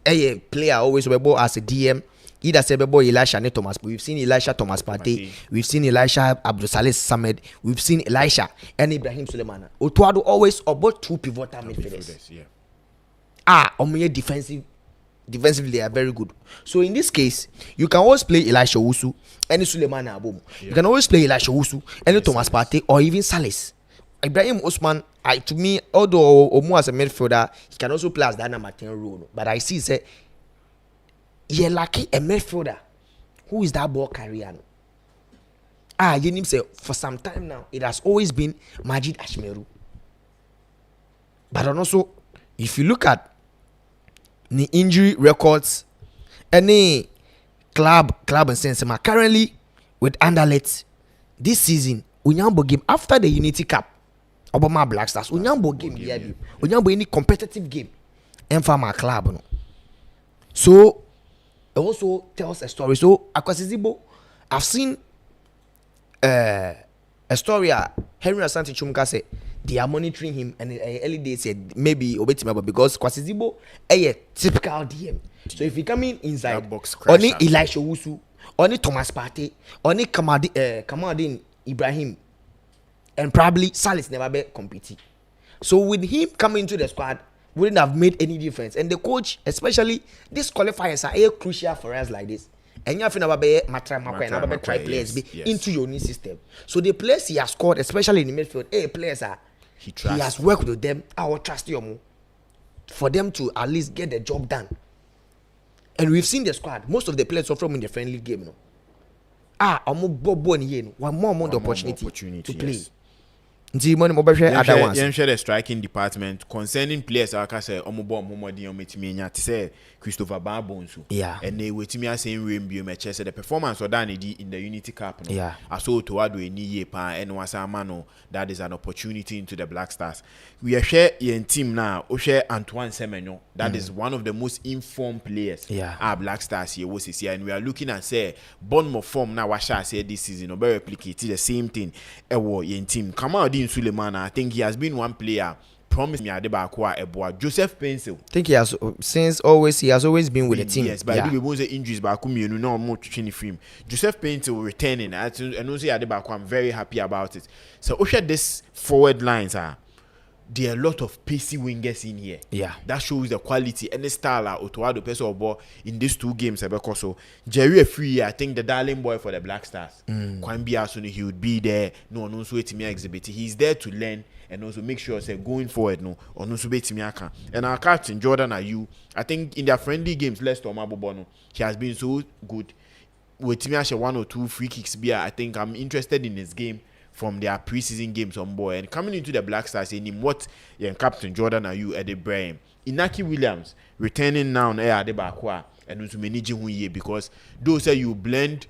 a player always able as a DM. Either say boy Elisha and Thomas. We've seen Elisha Thomas Partey, we've seen Elisha Abdul Salis Samed, we've seen Elisha and Ibrahim Sulemana. Otoado always about 2 pivotal midfielders. Defensively they are very good. So in this case, you can always play Elisha Owusu and Sulemana Abomu. You can always play Elisha Owusu and Thomas Partey or even Salis. Ibrahim Osman, to me, although Omo as a midfielder, he can also play as that number 10 role. But I see say you're lucky a midfielder. Who is that ball carrier? You need to say for some time now, it has always been Majid Ashmeru. But also, if you look at the injury records, any club and sense currently with Anderlecht this season, Unyambo game after the Unity Cup, Obama Black Stars, Unyambo game, Unyambo any competitive game, and for my club, no. So it also tells a story. So Akwasizibo, I've seen a story. Henry Asante Chumka said they are monitoring him, and early days said maybe Obetimaba because Kwasizibo a typical DM. So if he come in inside, only Elisha Owusu, only Thomas Partey, only Kamadin Ibrahim, and probably Salis never be competing. So with him coming into the squad, wouldn't have made any difference. And the coach, especially these qualifiers, are crucial for us like this. And you have to try players into your new system. So the players he has scored, especially in the midfield, players he has worked with them. I will trust you for them to at least get the job done. And we've seen the squad. Most of the players are from in the friendly game. One more opportunity to play. Share the striking department concerning players like I say say Christopher Barbonsu. And they wait me saying Rainbow matches the performance or done in the Unity Cup. I saw to add a year and was a mano that is an opportunity into the Black Stars. We are share in team now, share Antoine Semenyo. That is one of the most informed players our Black Stars here was here, and we are looking at say Bournemouth form now what shall I say this season or replicate the same thing in team. Come out Sulemana, I think he has been one player. Promise me Adebakwa Eboa. Joseph Pencil. I think he has always been with the team. Yes, but I do the injuries back no more training for him. Joseph Pencil returning. And also Adebakwa, I'm very happy about it. So Osha this forward lines there are a lot of pacey wingers in here. That shows the quality and the style Otoado Peso ball in these 2 games. So Jerry Free, I think the darling boy for the Black Stars. Kwambia he would be there. No one knows to me exhibit. He's there to learn and also make sure say going forward or no subeti. And our captain Jordan Ayew, I think in their friendly games, less Tomabobono, he has been so good. With me 1 or 2 free kicks I think I'm interested in his game from their preseason games on board, and coming into the Black Stars in him what Captain Jordan Ayew at the brain. Inaki Williams returning now at the Bakwa and also managing who year because those say you blend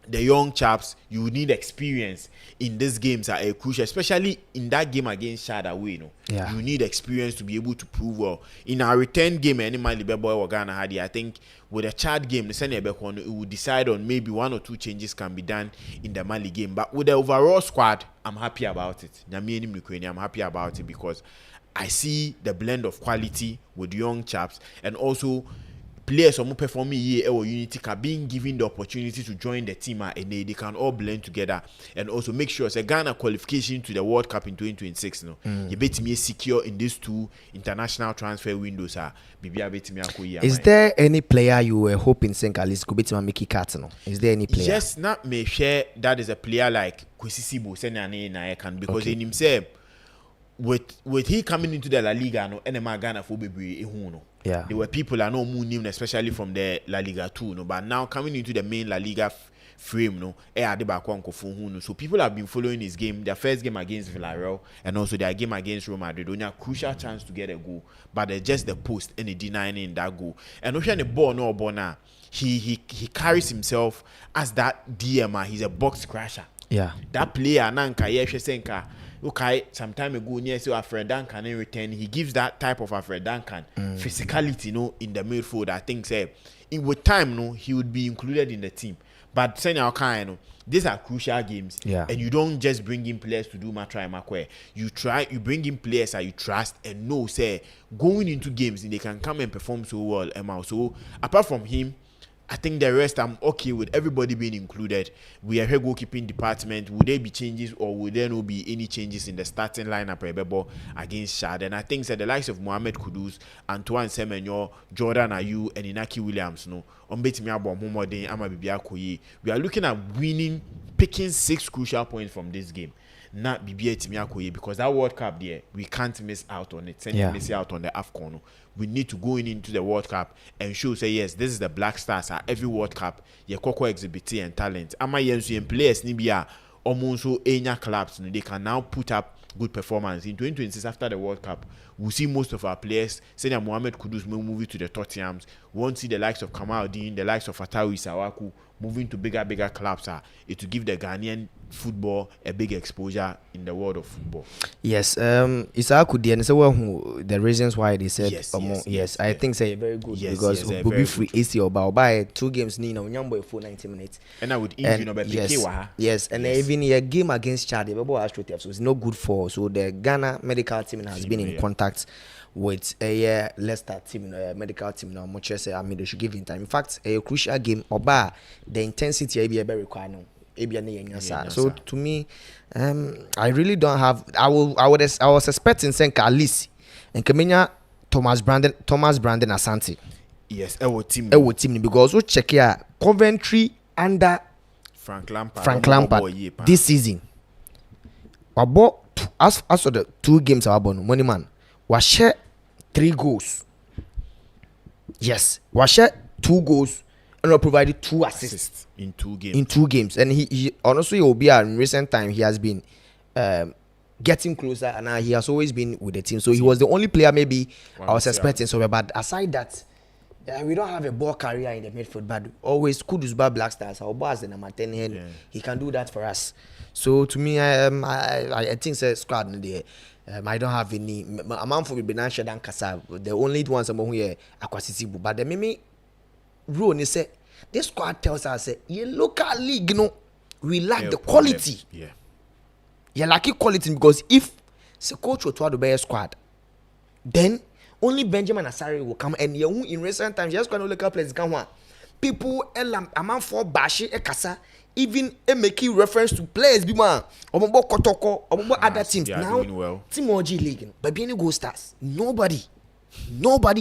the young chaps, you need experience in these games are crucial, especially in that game against Chad away. Yeah. You need experience to be able to prove well. In our return game, any Mali boy or Ghana had, I think with a Chad game, the Senegal it will decide on maybe 1 or 2 changes can be done in the Mali game. But with the overall squad, I'm happy about it. I'm happy about it because I see the blend of quality with young chaps and also players who performing here or unity being given the opportunity to join the team and they can all blend together and also make sure say Ghana qualification to the World Cup in 2026 you bet me secure in these 2 international transfer windows Is there any player you were hoping saying at least could be to make it cut? Is there any player? Yes, not me share that is a player like Kwesi Sibo can because in himself with he coming into the La Liga no and Ghana for baby yeah, there were people I know who knew especially from the La Liga 2 no, but now coming into the main La Liga frame no, so people have been following his game. Their first game against Villarreal and also their game against Real Madrid, only a crucial chance to get a goal, but just the post and the denying that goal. And when the ball no ball now, he carries himself as that DMR. He's a box crasher. Yeah, that player nanka senka. Okay, some time ago, near so Alfred Duncan in return, he gives that type of Alfred Duncan physicality, in the midfield. I think, with time, he would be included in the team. But saying our kind, these are crucial games, and you don't just bring in players to do match. You bring in players that you trust and know, going into games, they can come and perform so well. So apart from him, I think the rest I'm okay with everybody being included. We are here goalkeeping department. Would there be changes or would there not be any changes in the starting lineup against Shad? And I think the likes of Mohamed Kudus, Antoine Semenyo, Jordan Ayew, and Inaki Williams, we are looking at picking 6 crucial points from this game. Not BBA because that World Cup there, we can't miss out on it. Miss out on the AFCON. We need to go into the World Cup and show yes, this is the Black Stars at every World Cup. Ye koko exhibit and talent. Ama yensu and players nibia almost enya clubs. They can now put up good performance in 2026 after the World Cup. We'll see most of our players. Say Mohamed Kudus may move to the Tottenhams. We won't see the likes of Kamal Dean, the likes of Fatawi Sawaku moving to bigger clubs. It will give the Ghanaian football a big exposure in the world of football. Yes, Isaac and so the reasons why they said yes, I think say very good because we'll be free AC or buy 2 games for 90 minutes. And I would yes, and even a game against Chad, so it's no good for so the Ghana medical team has been in contact with a Leicester team, medical team now. Much as they should give in time. In fact, a crucial game the intensity be very required. So to me, I really don't have. I was expecting saying at least and Kemenya Thomas Brandon Asante. Yes, our team because we check here Coventry under Frank Lampard this season. As for the 2 games money man was share 3 goals. Yes, was share 2 goals. And provided 2 assists in 2 games. And he honestly will be in recent time he has been getting closer and he has always been with the team. So he was the only player maybe I was expecting. So, but aside that, we don't have a ball carrier in the midfield. But always Kudus Black Stars, our boss the number 10 head, he can do that for us. So to me, I think the squad there. I don't have any. A man for Benasha and Kasa. The only ones among here Akwasisibu. But the Mimi. Rune say this squad tells us your local league we lack the quality. You lack quality because if the coach will try to buy a squad, then only Benjamin Asari will come and you in recent times just when local players come people a man for Bashi Ekasa even making reference to players bima Omobo Kotoko Omobo other teams now Team OG League but being Go Stars nobody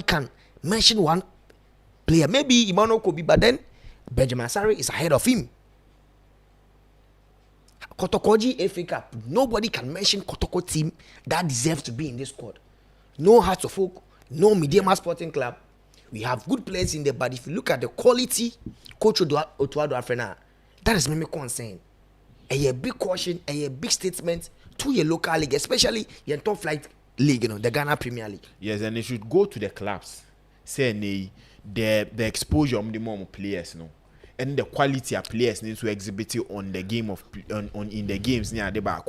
can mention one player. Maybe Emmanuel Kobe, but then Benjamin Asari is ahead of him. Kotokoji FA Cup. Nobody can mention Kotoko team that deserves to be in this squad. No Hearts of Oak, no Mediama Sporting Club. We have good players in there, but if you look at the quality, Coach Otuado Afrena, that is my concern. A big caution, a big statement to your local league, especially your top flight league, the Ghana Premier League. Yes, and they should go to the clubs. Say the exposure of the more players, and the quality of players need to exhibit it on the game of on in the games near the back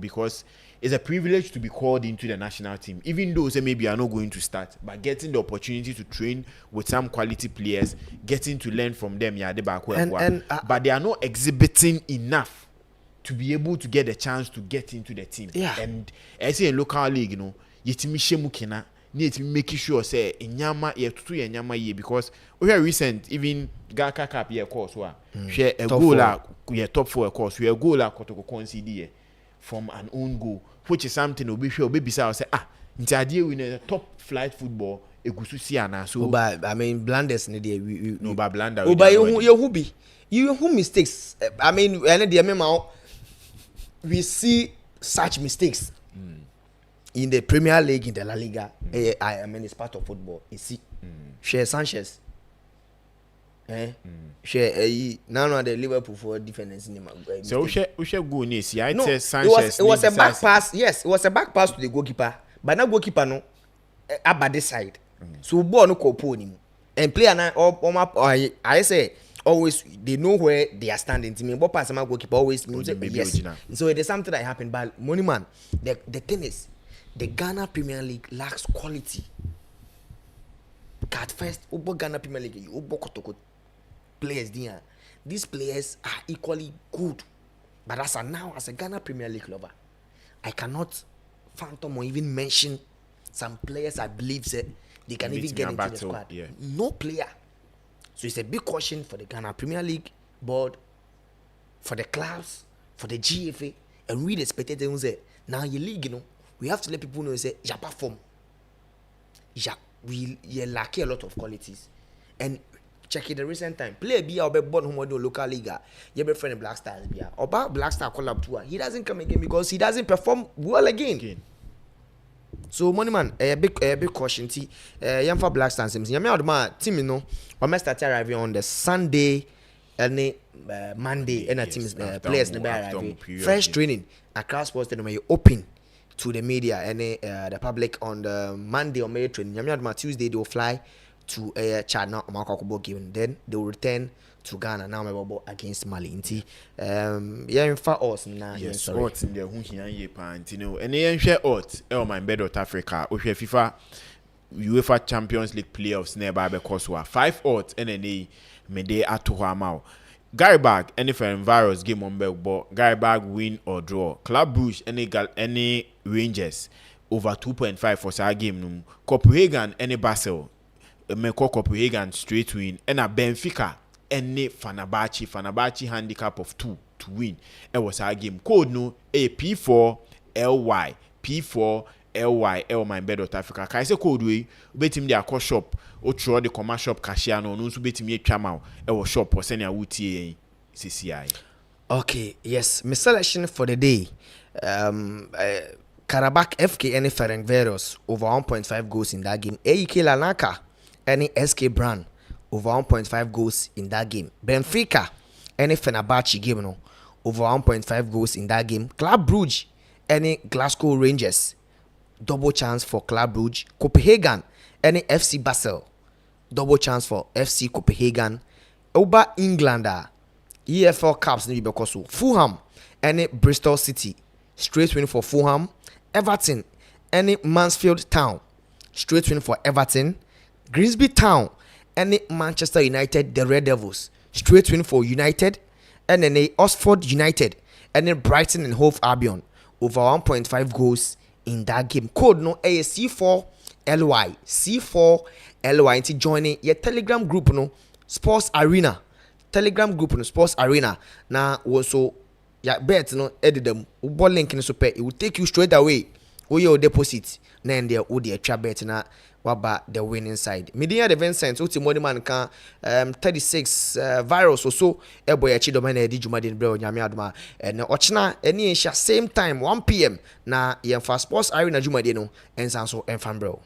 because it's a privilege to be called into the national team, even though say maybe are not going to start, but getting the opportunity to train with some quality players, getting to learn from them, but they are not exhibiting enough to be able to get the chance to get into the team. And I say in local league, yetimi shemu kena, need to make sure say inyama to inyama ye, because we are recent even Gaka Cup year course share a goal top 4 course, we a goal kotoko concede from an own goal, which is something will be sure baby say into idea we the top flight football egusu siana. So I mean blunders in the we no ba blunder you who mistakes. I mean we see such mistakes in the Premier League, in the La Liga. I mean it's part of football. You see share Sanchez share now the Liverpool for defenders in the so we share go ni see I tell Sanchez it was a back pass. Yes, it was a back pass to the goalkeeper, but now goalkeeper no about this side. So ball no ko him and player now I say always they know where they are standing. To me, but pass my goalkeeper always means yes. So it is something that happened. But money man, the thing is, the Ghana Premier League lacks quality. At first, Obo Ghana Premier League, Obo Kotoko players there. These players are equally good. But as a Ghana Premier League lover, I cannot phantom or even mention some players I believe that they can even get into the squad. Yeah. No player. So it's a big caution for the Ghana Premier League board, for the clubs, for the GFA, and we the spectators say, now your league, we have to let people know say, you perform. We lack a lot of qualities. And check it the recent time. Player be our born home local league. You be friend Black Stars be about Black Star collab tour. He doesn't come again because he doesn't perform well again. So money man, a big caution. Young for Black Stars. Team, we start arriving on the Sunday and Monday. And team players arriving. Fresh training. Accra Sports Stadium you open to the media and the public on the Monday or May training. Tuesday they will fly to Chad now game. Then they will return to Ghana now against Mali. In for us now. Yes, odds in the and they share odds. MYBET.AFRICA. We share FIFA UEFA Champions League playoffs nearby because 5 odds and then they at to Hamau. Gary Bag any virus game on Belbo. Gary Bag win or draw. Club Brugge any Rangers over 2.5 for our game. Copenhagen any Basel. Copenhagen straight win. And a Benfica any Fenerbahce handicap of 2 to win. It was our game. Code no a P4LY P4LY MYBET.AFRICA. Kai say code we betim the akọ shop o throw the commercial shop cashier no nso betim ye twama e wo shop o senior wutie CCI. Okay, yes, my selection for the day. Karabakh FK any Ferencváros over 1.5 goals in that game. AEK Larnaca any SK Brand over 1.5 goals in that game. Benfica any Fenerbahce game no over 1.5 goals in that game. Club Brugge any Glasgow Rangers double chance for Club Brugge. Copenhagen any FC Basel double chance for FC Copenhagen. Over Englander EFL Cups ni because Fulham any Bristol City straight win for Fulham. Everton any Mansfield Town straight win for Everton. Grimsby Town any Manchester United the Red Devils straight win for United. And then Oxford United and then Brighton and Hove Albion over 1.5 goals in that game. Code no C4LY C4LY into joining your Telegram group no Sports Arena Telegram group no Sports Arena now also ya bet no edit them ball link in super it will take you straight away or your deposit then there would the trap bet na waba the winning side. Media the Vincent ultimate man can 36 virus or so e boy achi do man e di jumadin bro nyame adoma and ochna any same time 1 p.m. na yen for Sports Arena jumadin no ensan so enfan bro.